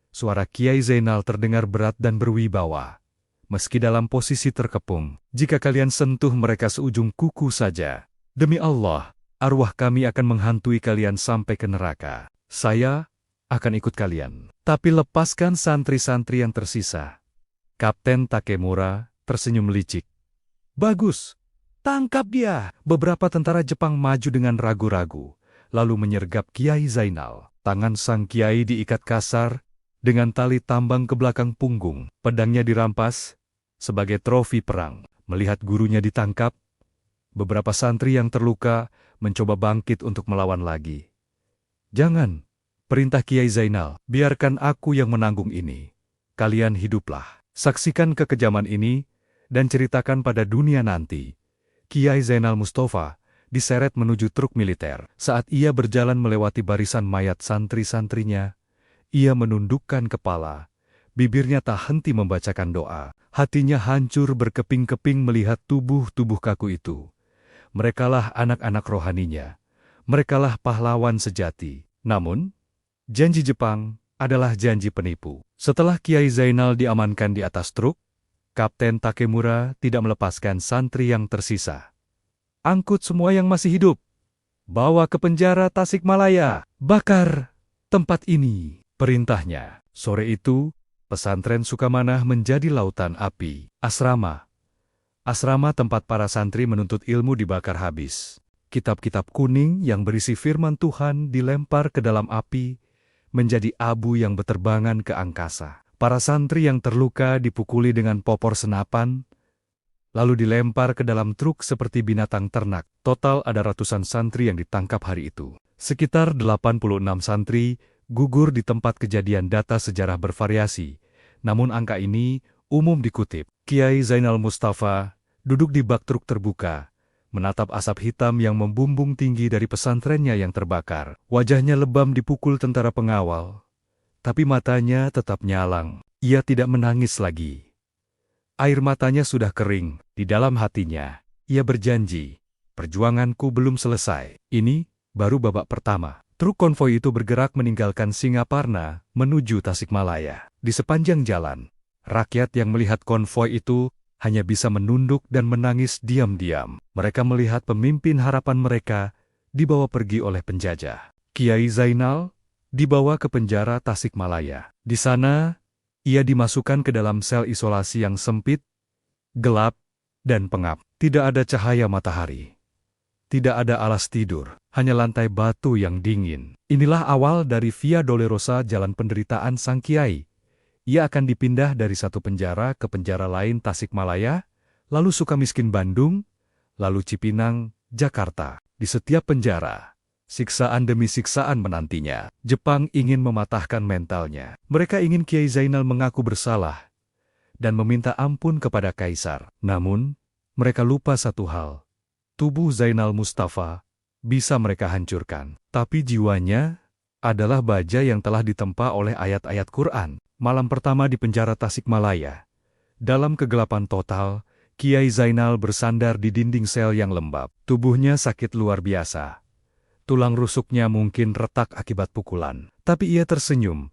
Suara Kiai Zainal terdengar berat dan berwibawa. "Meski dalam posisi terkepung, jika kalian sentuh mereka seujung kuku saja, demi Allah, arwah kami akan menghantui kalian sampai ke neraka. Saya akan ikut kalian. Tapi lepaskan santri-santri yang tersisa." Kapten Takemura tersenyum licik. "Bagus, tangkap dia." Beberapa tentara Jepang maju dengan ragu-ragu, lalu menyergap Kiai Zainal. Tangan sang kiai diikat kasar dengan tali tambang ke belakang punggung. Pedangnya dirampas sebagai trofi perang. Melihat gurunya ditangkap, beberapa santri yang terluka mencoba bangkit untuk melawan lagi. "Jangan," perintah Kiai Zainal, "biarkan aku yang menanggung ini." kalian hiduplah. Saksikan kekejaman ini, dan ceritakan pada dunia nanti. Kiai Zainal Mustafa diseret menuju truk militer. Saat ia berjalan melewati barisan mayat santri-santrinya, ia menundukkan kepala. Bibirnya tak henti membacakan doa. Hatinya hancur berkeping-keping melihat tubuh-tubuh kaku itu. Merekalah anak-anak rohaninya. Merekalah pahlawan sejati. Namun, janji Jepang adalah janji penipu. Setelah Kiai Zainal diamankan di atas truk, Kapten Takemura tidak melepaskan santri yang tersisa. Angkut semua yang masih hidup. Bawa ke penjara Tasikmalaya. Bakar tempat ini, perintahnya. Sore itu, pesantren Sukamanah menjadi lautan api. Asrama tempat para santri menuntut ilmu dibakar habis. Kitab-kitab kuning yang berisi firman Tuhan dilempar ke dalam api, menjadi abu yang berterbangan ke angkasa. Para santri yang terluka dipukuli dengan popor senapan, lalu dilempar ke dalam truk seperti binatang ternak. Total ada ratusan santri yang ditangkap hari itu. Sekitar 86 santri gugur di tempat kejadian. Data sejarah bervariasi, namun angka ini umum dikutip. Kiai Zainal Mustafa duduk di bak truk terbuka, menatap asap hitam yang membumbung tinggi dari pesantrennya yang terbakar. Wajahnya lebam dipukul tentara pengawal, tapi matanya tetap nyalang. Ia tidak menangis lagi. Air matanya sudah kering. Di dalam hatinya, ia berjanji, perjuanganku belum selesai. Ini baru babak pertama. Truk konvoi itu bergerak meninggalkan Singaparna menuju Tasikmalaya. Di sepanjang jalan, rakyat yang melihat konvoi itu hanya bisa menunduk dan menangis diam-diam. Mereka melihat pemimpin harapan mereka dibawa pergi oleh penjajah. Kiai Zainal dibawa ke penjara Tasikmalaya. Di sana, ia dimasukkan ke dalam sel isolasi yang sempit, gelap, dan pengap. Tidak ada cahaya matahari. Tidak ada alas tidur, hanya lantai batu yang dingin. Inilah awal dari Via Dolorosa, jalan penderitaan sang kiai. Ia akan dipindah dari satu penjara ke penjara lain Tasikmalaya, lalu Sukamiskin Bandung, lalu Cipinang, Jakarta. Di setiap penjara, siksaan demi siksaan menantinya. Jepang ingin mematahkan mentalnya. Mereka ingin Kiai Zainal mengaku bersalah dan meminta ampun kepada Kaisar. Namun, mereka lupa satu hal. Tubuh Zainal Mustafa bisa mereka hancurkan, tapi jiwanya adalah baja yang telah ditempa oleh ayat-ayat Quran. Malam pertama di penjara Tasikmalaya, dalam kegelapan total, Kiai Zainal bersandar di dinding sel yang lembab. Tubuhnya sakit luar biasa. Tulang rusuknya mungkin retak akibat pukulan. Tapi ia tersenyum.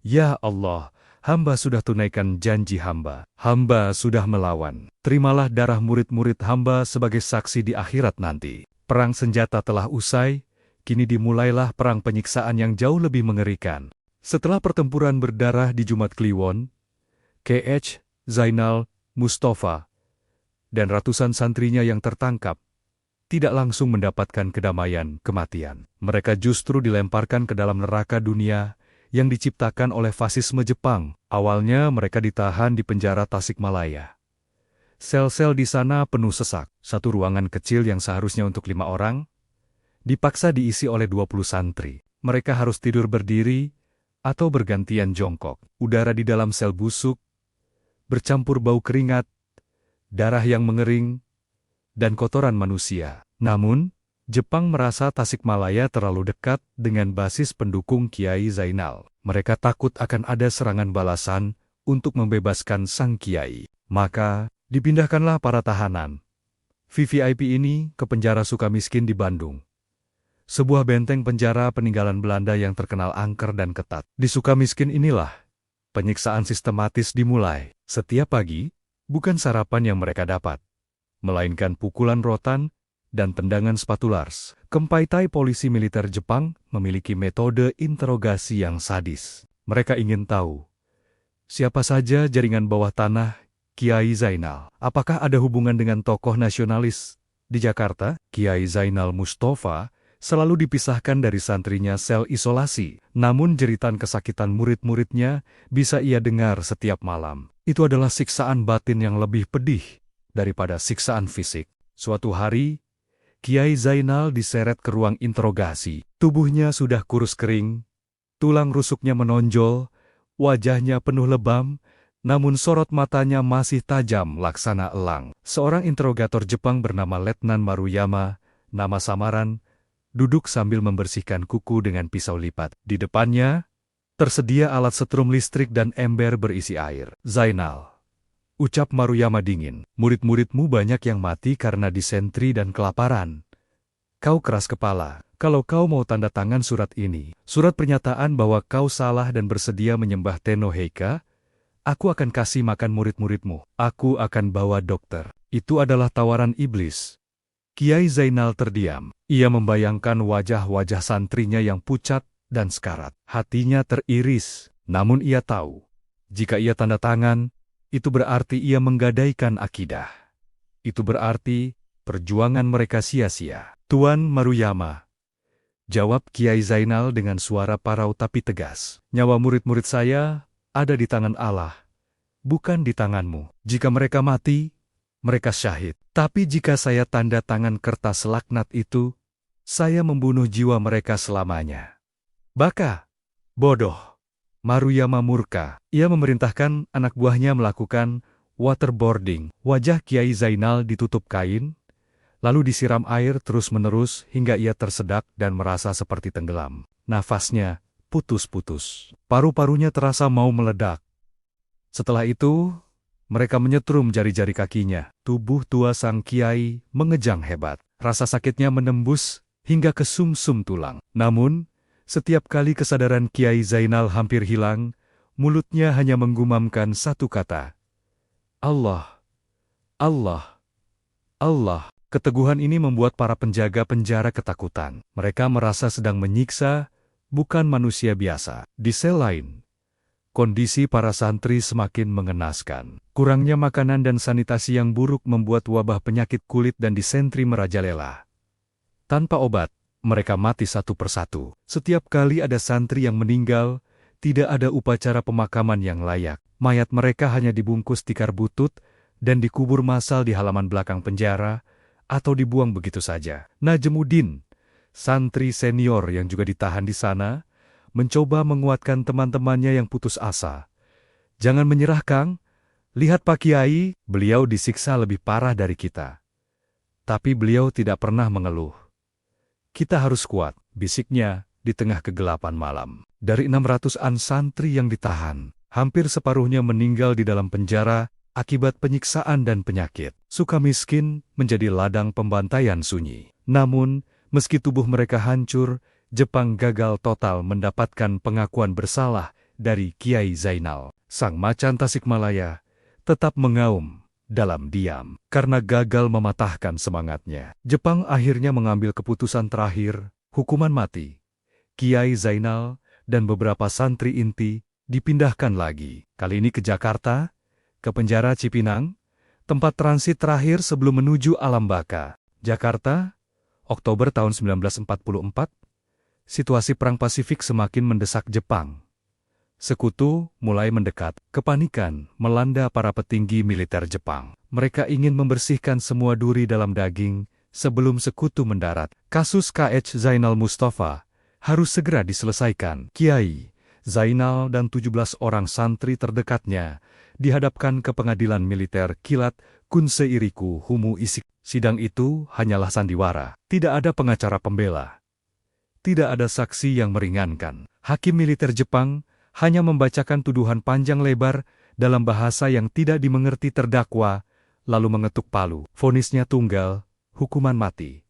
Ya Allah, hamba sudah tunaikan janji hamba. Hamba sudah melawan. Terimalah darah murid-murid hamba sebagai saksi di akhirat nanti. Perang senjata telah usai, kini dimulailah perang penyiksaan yang jauh lebih mengerikan. Setelah pertempuran berdarah di Jumat Kliwon, K.H. Zainal Mustafa dan ratusan santrinya yang tertangkap tidak langsung mendapatkan kedamaian kematian. Mereka justru dilemparkan ke dalam neraka dunia yang diciptakan oleh fasisme Jepang. Awalnya mereka ditahan di penjara Tasikmalaya. Sel-sel di sana penuh sesak. Satu ruangan kecil yang seharusnya untuk 5 orang, dipaksa diisi oleh 20 santri. Mereka harus tidur berdiri atau bergantian jongkok. Udara di dalam sel busuk, bercampur bau keringat, darah yang mengering, dan kotoran manusia. Namun, Jepang merasa Tasikmalaya terlalu dekat dengan basis pendukung Kiai Zainal. Mereka takut akan ada serangan balasan untuk membebaskan sang kiai. Maka, dipindahkanlah para tahanan VVIP ini ke penjara Sukamiskin di Bandung. Sebuah benteng penjara peninggalan Belanda yang terkenal angker dan ketat. Di Sukamiskin inilah penyiksaan sistematis dimulai. Setiap pagi, bukan sarapan yang mereka dapat, melainkan pukulan rotan dan tendangan sepatu lars. Kempaitai polisi militer Jepang memiliki metode interogasi yang sadis. Mereka ingin tahu siapa saja jaringan bawah tanah Kiai Zainal. Apakah ada hubungan dengan tokoh nasionalis di Jakarta? Kiai Zainal Mustafa selalu dipisahkan dari santrinya sel isolasi. Namun jeritan kesakitan murid-muridnya bisa ia dengar setiap malam. Itu adalah siksaan batin yang lebih pedih daripada siksaan fisik. Suatu hari, Kiai Zainal diseret ke ruang interogasi. Tubuhnya sudah kurus kering, tulang rusuknya menonjol, Wajahnya penuh lebam, namun sorot matanya masih tajam laksana elang. Seorang interrogator Jepang bernama Letnan Maruyama, nama samaran, duduk sambil membersihkan kuku dengan pisau lipat. Di depannya, tersedia alat setrum listrik dan ember berisi air. "Zainal," ucap Maruyama dingin, "murid-muridmu banyak yang mati karena disentri dan kelaparan. Kau keras kepala. Kalau kau mau tanda tangan surat ini, surat pernyataan bahwa kau salah dan bersedia menyembah Tenno Heika, aku akan kasih makan murid-muridmu. Aku akan bawa dokter." Itu adalah tawaran iblis. Kiai Zainal terdiam. Ia membayangkan wajah-wajah santrinya yang pucat dan sekarat. Hatinya teriris, namun ia tahu, jika ia tanda tangan, itu berarti ia menggadaikan akidah. Itu berarti perjuangan mereka sia-sia. "Tuan Maruyama," jawab Kiai Zainal dengan suara parau tapi tegas, "nyawa murid-murid saya ada di tangan Allah, bukan di tanganmu. Jika mereka mati, mereka syahid. Tapi jika saya tanda tangan kertas laknat itu, saya membunuh jiwa mereka selamanya." "Baka, bodoh." Maruyama murka. Ia memerintahkan anak buahnya melakukan waterboarding. Wajah Kiai Zainal ditutup kain, lalu disiram air terus-menerus hingga ia tersedak dan merasa seperti tenggelam. Nafasnya putus-putus. Paru-parunya terasa mau meledak. Setelah itu, mereka menyetrum jari-jari kakinya. Tubuh tua sang kiai mengejang hebat. Rasa sakitnya menembus hingga ke sumsum tulang. Namun, setiap kali kesadaran Kiai Zainal hampir hilang, mulutnya hanya menggumamkan satu kata, "Allah, Allah, Allah." Keteguhan ini membuat para penjaga penjara ketakutan. Mereka merasa sedang menyiksa, bukan manusia biasa. Di sel lain, kondisi para santri semakin mengenaskan. Kurangnya makanan dan sanitasi yang buruk membuat wabah penyakit kulit dan disentri merajalela. Tanpa obat, mereka mati satu persatu. Setiap kali ada santri yang meninggal, tidak ada upacara pemakaman yang layak. Mayat mereka hanya dibungkus tikar butut dan dikubur massal di halaman belakang penjara, atau dibuang begitu saja. Najmuddin, santri senior yang juga ditahan di sana, mencoba menguatkan teman-temannya yang putus asa. "Jangan menyerah, Kang. Lihat Pak Kiai, beliau disiksa lebih parah dari kita. Tapi beliau tidak pernah mengeluh. Kita harus kuat," bisiknya di tengah kegelapan malam. Dari 600-an santri yang ditahan, hampir separuhnya meninggal di dalam penjara akibat penyiksaan dan penyakit. Sukamiskin menjadi ladang pembantaian sunyi. Namun, meski tubuh mereka hancur, Jepang gagal total mendapatkan pengakuan bersalah dari Kiai Zainal. Sang macan Tasikmalaya tetap mengaum dalam diam karena gagal mematahkan semangatnya. Jepang akhirnya mengambil keputusan terakhir, hukuman mati. Kiai Zainal dan beberapa santri inti dipindahkan lagi, kali ini ke Jakarta, ke penjara Cipinang, tempat transit terakhir sebelum menuju alam baka. Jakarta, Oktober tahun 1944, situasi Perang Pasifik semakin mendesak Jepang. Sekutu mulai mendekat. Kepanikan melanda para petinggi militer Jepang. Mereka ingin membersihkan semua duri dalam daging sebelum sekutu mendarat. Kasus KH Zainal Mustafa harus segera diselesaikan. Kiai Zainal dan 17 orang santri terdekatnya dihadapkan ke pengadilan militer kilat Kunseiriku Humu Isik. Sidang itu hanyalah sandiwara. Tidak ada pengacara pembela. Tidak ada saksi yang meringankan. Hakim militer Jepang hanya membacakan tuduhan panjang lebar dalam bahasa yang tidak dimengerti terdakwa, lalu mengetuk palu. Vonisnya tunggal, hukuman mati.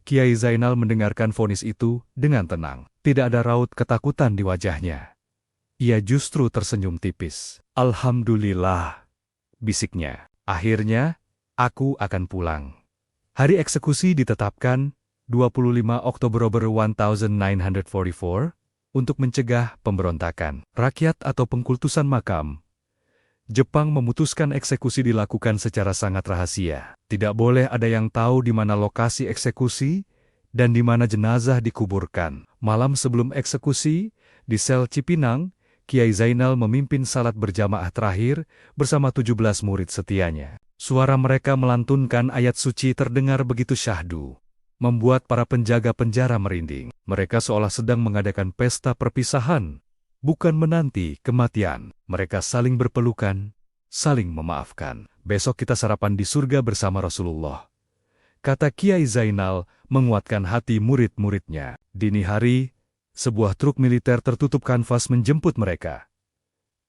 Kiai Zainal mendengarkan vonis itu dengan tenang. Tidak ada raut ketakutan di wajahnya. Ia justru tersenyum tipis. "Alhamdulillah," bisiknya. "Akhirnya, aku akan pulang." Hari eksekusi ditetapkan 25 Oktober 1944 untuk mencegah pemberontakan. Rakyat atau pengkultusan makam. Jepang memutuskan eksekusi dilakukan secara sangat rahasia. Tidak boleh ada yang tahu di mana lokasi eksekusi dan di mana jenazah dikuburkan. Malam sebelum eksekusi, di sel Cipinang, Kiai Zainal memimpin salat berjamaah terakhir bersama 17 murid setianya. Suara mereka melantunkan ayat suci terdengar begitu syahdu, membuat para penjaga penjara merinding. Mereka seolah sedang mengadakan pesta perpisahan. bukan menanti kematian. Mereka saling berpelukan, saling memaafkan. Besok kita sarapan di surga bersama Rasulullah, kata Kiai Zainal menguatkan hati murid-muridnya. Dini hari, sebuah truk militer tertutup kanvas menjemput mereka.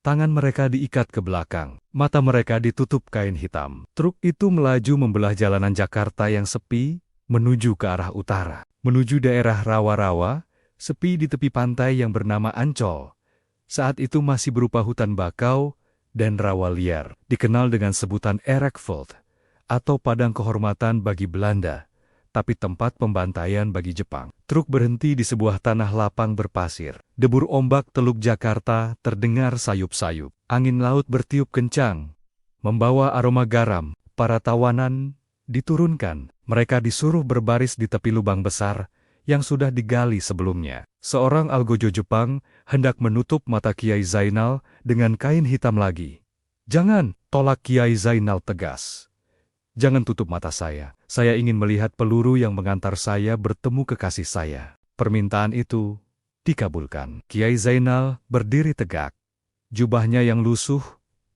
Tangan mereka diikat ke belakang, mata mereka ditutup kain hitam. Truk itu melaju membelah jalanan Jakarta yang sepi, menuju ke arah utara. Menuju daerah rawa-rawa, sepi di tepi pantai yang bernama Ancol. Saat itu masih berupa hutan bakau dan rawa liar, dikenal dengan sebutan Erekveld, atau padang kehormatan bagi Belanda, tapi tempat pembantaian bagi Jepang. Truk berhenti di sebuah tanah lapang berpasir. Debur ombak Teluk Jakarta terdengar sayup-sayup. Angin laut bertiup kencang, membawa aroma garam. Para tawanan diturunkan. Mereka disuruh berbaris di tepi lubang besar yang sudah digali sebelumnya. Seorang algojo Jepang hendak menutup mata Kiai Zainal dengan kain hitam lagi. "Jangan!" tolak Kiai Zainal tegas. "Jangan tutup mata saya. Saya ingin melihat peluru yang mengantar saya bertemu kekasih saya." Permintaan itu dikabulkan. Kiai Zainal berdiri tegak. Jubahnya yang lusuh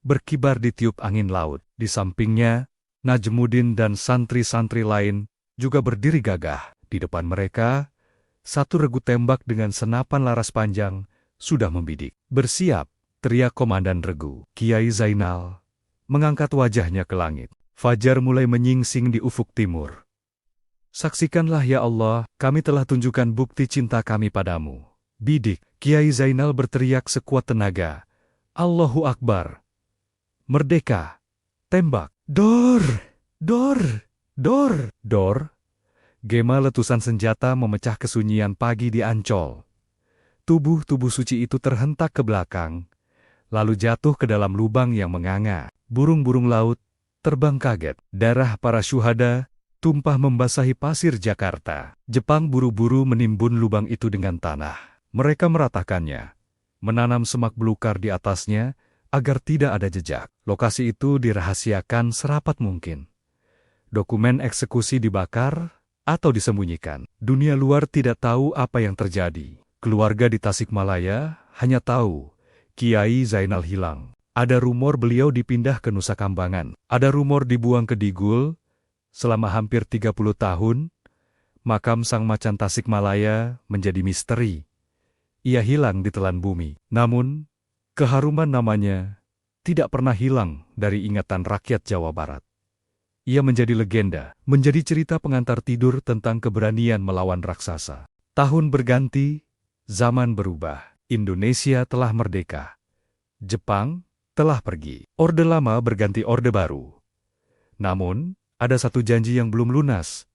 berkibar ditiup angin laut. Di sampingnya, Najmuddin dan santri-santri lain juga berdiri gagah. Di depan mereka, satu regu tembak dengan senapan laras panjang sudah membidik. "Bersiap!" teriak komandan regu. Kiai Zainal mengangkat wajahnya ke langit. Fajar mulai menyingsing di ufuk timur. "Saksikanlah ya Allah, kami telah tunjukkan bukti cinta kami padamu." Bidik, Kiai Zainal berteriak sekuat tenaga. "Allahu Akbar! Merdeka! Tembak! Dor! Dor! Dor! Dor!" Gema letusan senjata memecah kesunyian pagi di Ancol. Tubuh-tubuh suci itu terhentak ke belakang, lalu jatuh ke dalam lubang yang menganga. Burung-burung laut terbang kaget. Darah para syuhada tumpah membasahi pasir Jakarta. Jepang buru-buru menimbun lubang itu dengan tanah. Mereka meratakannya, menanam semak belukar di atasnya agar tidak ada jejak. Lokasi itu dirahasiakan serapat mungkin. Dokumen eksekusi dibakar atau disembunyikan. Dunia luar tidak tahu apa yang terjadi. Keluarga di Tasikmalaya hanya tahu Kiai Zainal hilang. Ada rumor beliau dipindah ke Nusa Kambangan. Ada rumor dibuang ke Digul. Selama hampir 30 tahun, makam Sang Macan Tasikmalaya menjadi misteri. Ia hilang di telan bumi. Namun, keharuman namanya tidak pernah hilang dari ingatan rakyat Jawa Barat. Ia menjadi legenda, menjadi cerita pengantar tidur tentang keberanian melawan raksasa. Tahun berganti, zaman berubah. Indonesia telah merdeka. Jepang telah pergi. Orde lama berganti orde baru. Namun, ada satu janji yang belum lunas,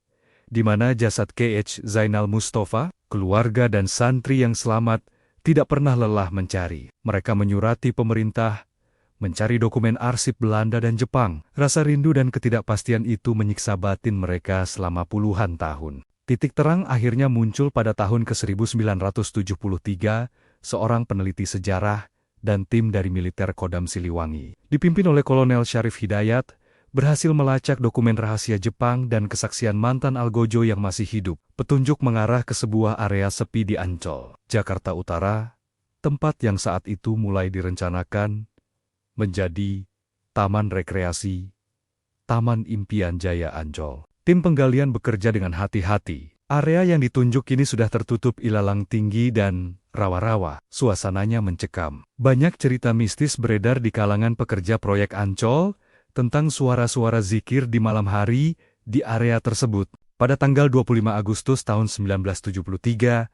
di mana jasad K.H. Zainal Mustafa, keluarga dan santri yang selamat tidak pernah lelah mencari. Mereka menyurati pemerintah, mencari dokumen arsip Belanda dan Jepang. Rasa rindu dan ketidakpastian itu menyiksa batin mereka selama puluhan tahun. Titik terang akhirnya muncul pada tahun ke-1973, seorang peneliti sejarah dan tim dari militer Kodam Siliwangi, dipimpin oleh Kolonel Syarif Hidayat, berhasil melacak dokumen rahasia Jepang dan kesaksian mantan algojo yang masih hidup. Petunjuk mengarah ke sebuah area sepi di Ancol, Jakarta Utara, tempat yang saat itu mulai direncanakan menjadi Taman Rekreasi, Taman Impian Jaya Ancol. Tim penggalian bekerja dengan hati-hati. Area yang ditunjuk kini sudah tertutup ilalang tinggi dan rawa-rawa. Suasananya mencekam. Banyak cerita mistis beredar di kalangan pekerja proyek Ancol tentang suara-suara zikir di malam hari di area tersebut. Pada tanggal 25 Agustus tahun 1973,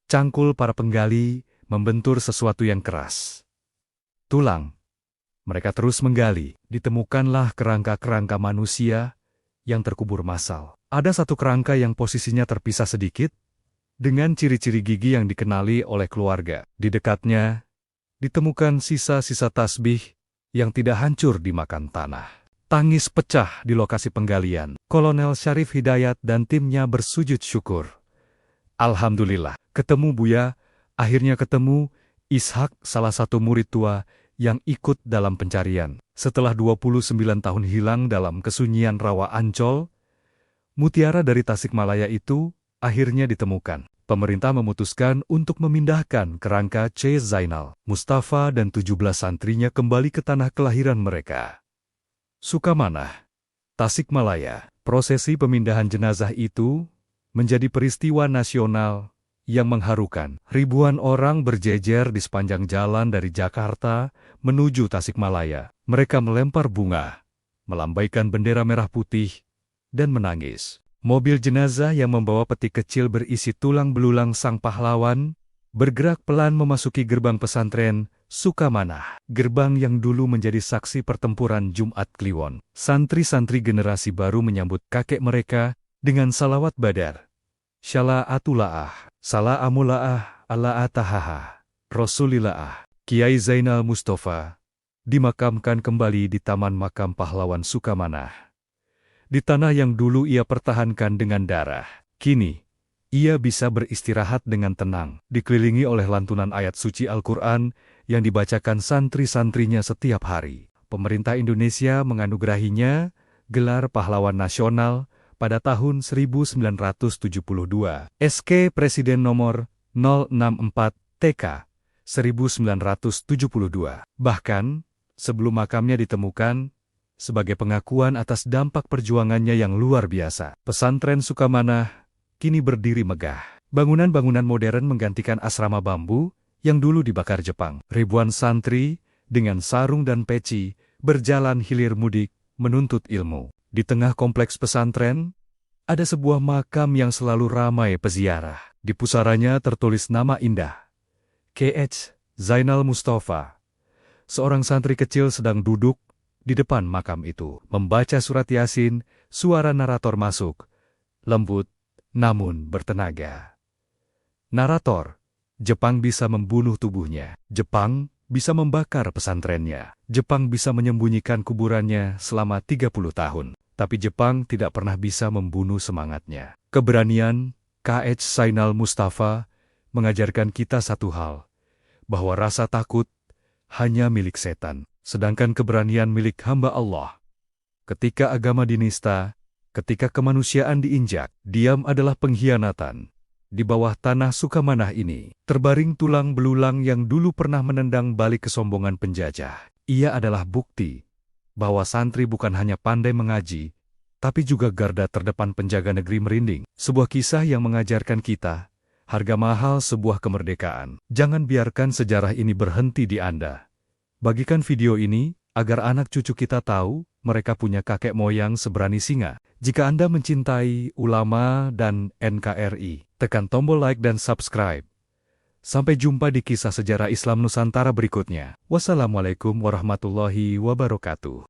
cangkul para penggali membentur sesuatu yang keras. Tulang. Mereka terus menggali. Ditemukanlah kerangka-kerangka manusia yang terkubur massal. Ada satu kerangka yang posisinya terpisah sedikit, dengan ciri-ciri gigi yang dikenali oleh keluarga. Di dekatnya, ditemukan sisa-sisa tasbih yang tidak hancur dimakan tanah. Tangis pecah di lokasi penggalian. Kolonel Syarif Hidayat dan timnya bersujud syukur. "Alhamdulillah, ketemu Buya, akhirnya ketemu Ishak, salah satu murid tua yang ikut dalam pencarian." Setelah 29 tahun hilang dalam kesunyian rawa Ancol, mutiara dari Tasikmalaya itu akhirnya ditemukan. pemerintah memutuskan untuk memindahkan kerangka C. Zainal Mustafa dan 17 santrinya kembali ke tanah kelahiran mereka. Sukamanah, Tasikmalaya. Prosesi pemindahan jenazah itu menjadi peristiwa nasional yang mengharukan. Ribuan orang berjejer di sepanjang jalan dari Jakarta menuju Tasikmalaya. Mereka melempar bunga, melambaikan bendera merah putih, dan menangis. Mobil jenazah yang membawa peti kecil berisi tulang belulang sang pahlawan bergerak pelan memasuki gerbang pesantren Sukamanah, gerbang yang dulu menjadi saksi pertempuran Jumat Kliwon. Santri-santri generasi baru menyambut kakek mereka dengan salawat badar. Syala'atula'ah, sala'amula'ah, ala'atahaha, Rasulila'ah. Kiai Zainal Mustafa dimakamkan kembali di Taman Makam Pahlawan Sukamanah. Di tanah yang dulu ia pertahankan dengan darah, kini ia bisa beristirahat dengan tenang, dikelilingi oleh lantunan ayat suci Al-Quran yang dibacakan santri-santrinya setiap hari. Pemerintah Indonesia menganugerahinya gelar pahlawan nasional pada tahun 1972. SK Presiden nomor 064 TK 1972. Bahkan, sebelum makamnya ditemukan, sebagai pengakuan atas dampak perjuangannya yang luar biasa, pesantren Sukamanah kini berdiri megah. Bangunan-bangunan modern menggantikan asrama bambu yang dulu dibakar Jepang. Ribuan santri dengan sarung dan peci berjalan hilir mudik menuntut ilmu. Di tengah kompleks pesantren, ada sebuah makam yang selalu ramai peziarah. Di pusaranya tertulis nama indah, K.H. Zainal Mustafa. Seorang santri kecil sedang duduk di depan makam itu, membaca surat Yasin. Suara narator masuk, lembut namun bertenaga. Narator, Jepang bisa membunuh tubuhnya. Jepang bisa membakar pesantrennya. Jepang bisa menyembunyikan kuburannya selama 30 tahun. Tapi Jepang tidak pernah bisa membunuh semangatnya. Keberanian K.H. Zainal Mustafa mengajarkan kita satu hal, bahwa rasa takut hanya milik setan, sedangkan keberanian milik hamba Allah. Ketika agama dinista, ketika kemanusiaan diinjak, diam adalah pengkhianatan. Di bawah tanah Sukamanah ini, terbaring tulang belulang yang dulu pernah menendang balik kesombongan penjajah. Ia adalah bukti bahwa santri bukan hanya pandai mengaji, tapi juga garda terdepan penjaga negeri merinding. Sebuah kisah yang mengajarkan kita harga mahal sebuah kemerdekaan. Jangan biarkan sejarah ini berhenti di Anda. Bagikan video ini agar anak cucu kita tahu mereka punya kakek moyang seberani singa. Jika Anda mencintai ulama dan NKRI, tekan tombol like dan subscribe. Sampai jumpa di kisah sejarah Islam Nusantara berikutnya. Wassalamualaikum warahmatullahi wabarakatuh.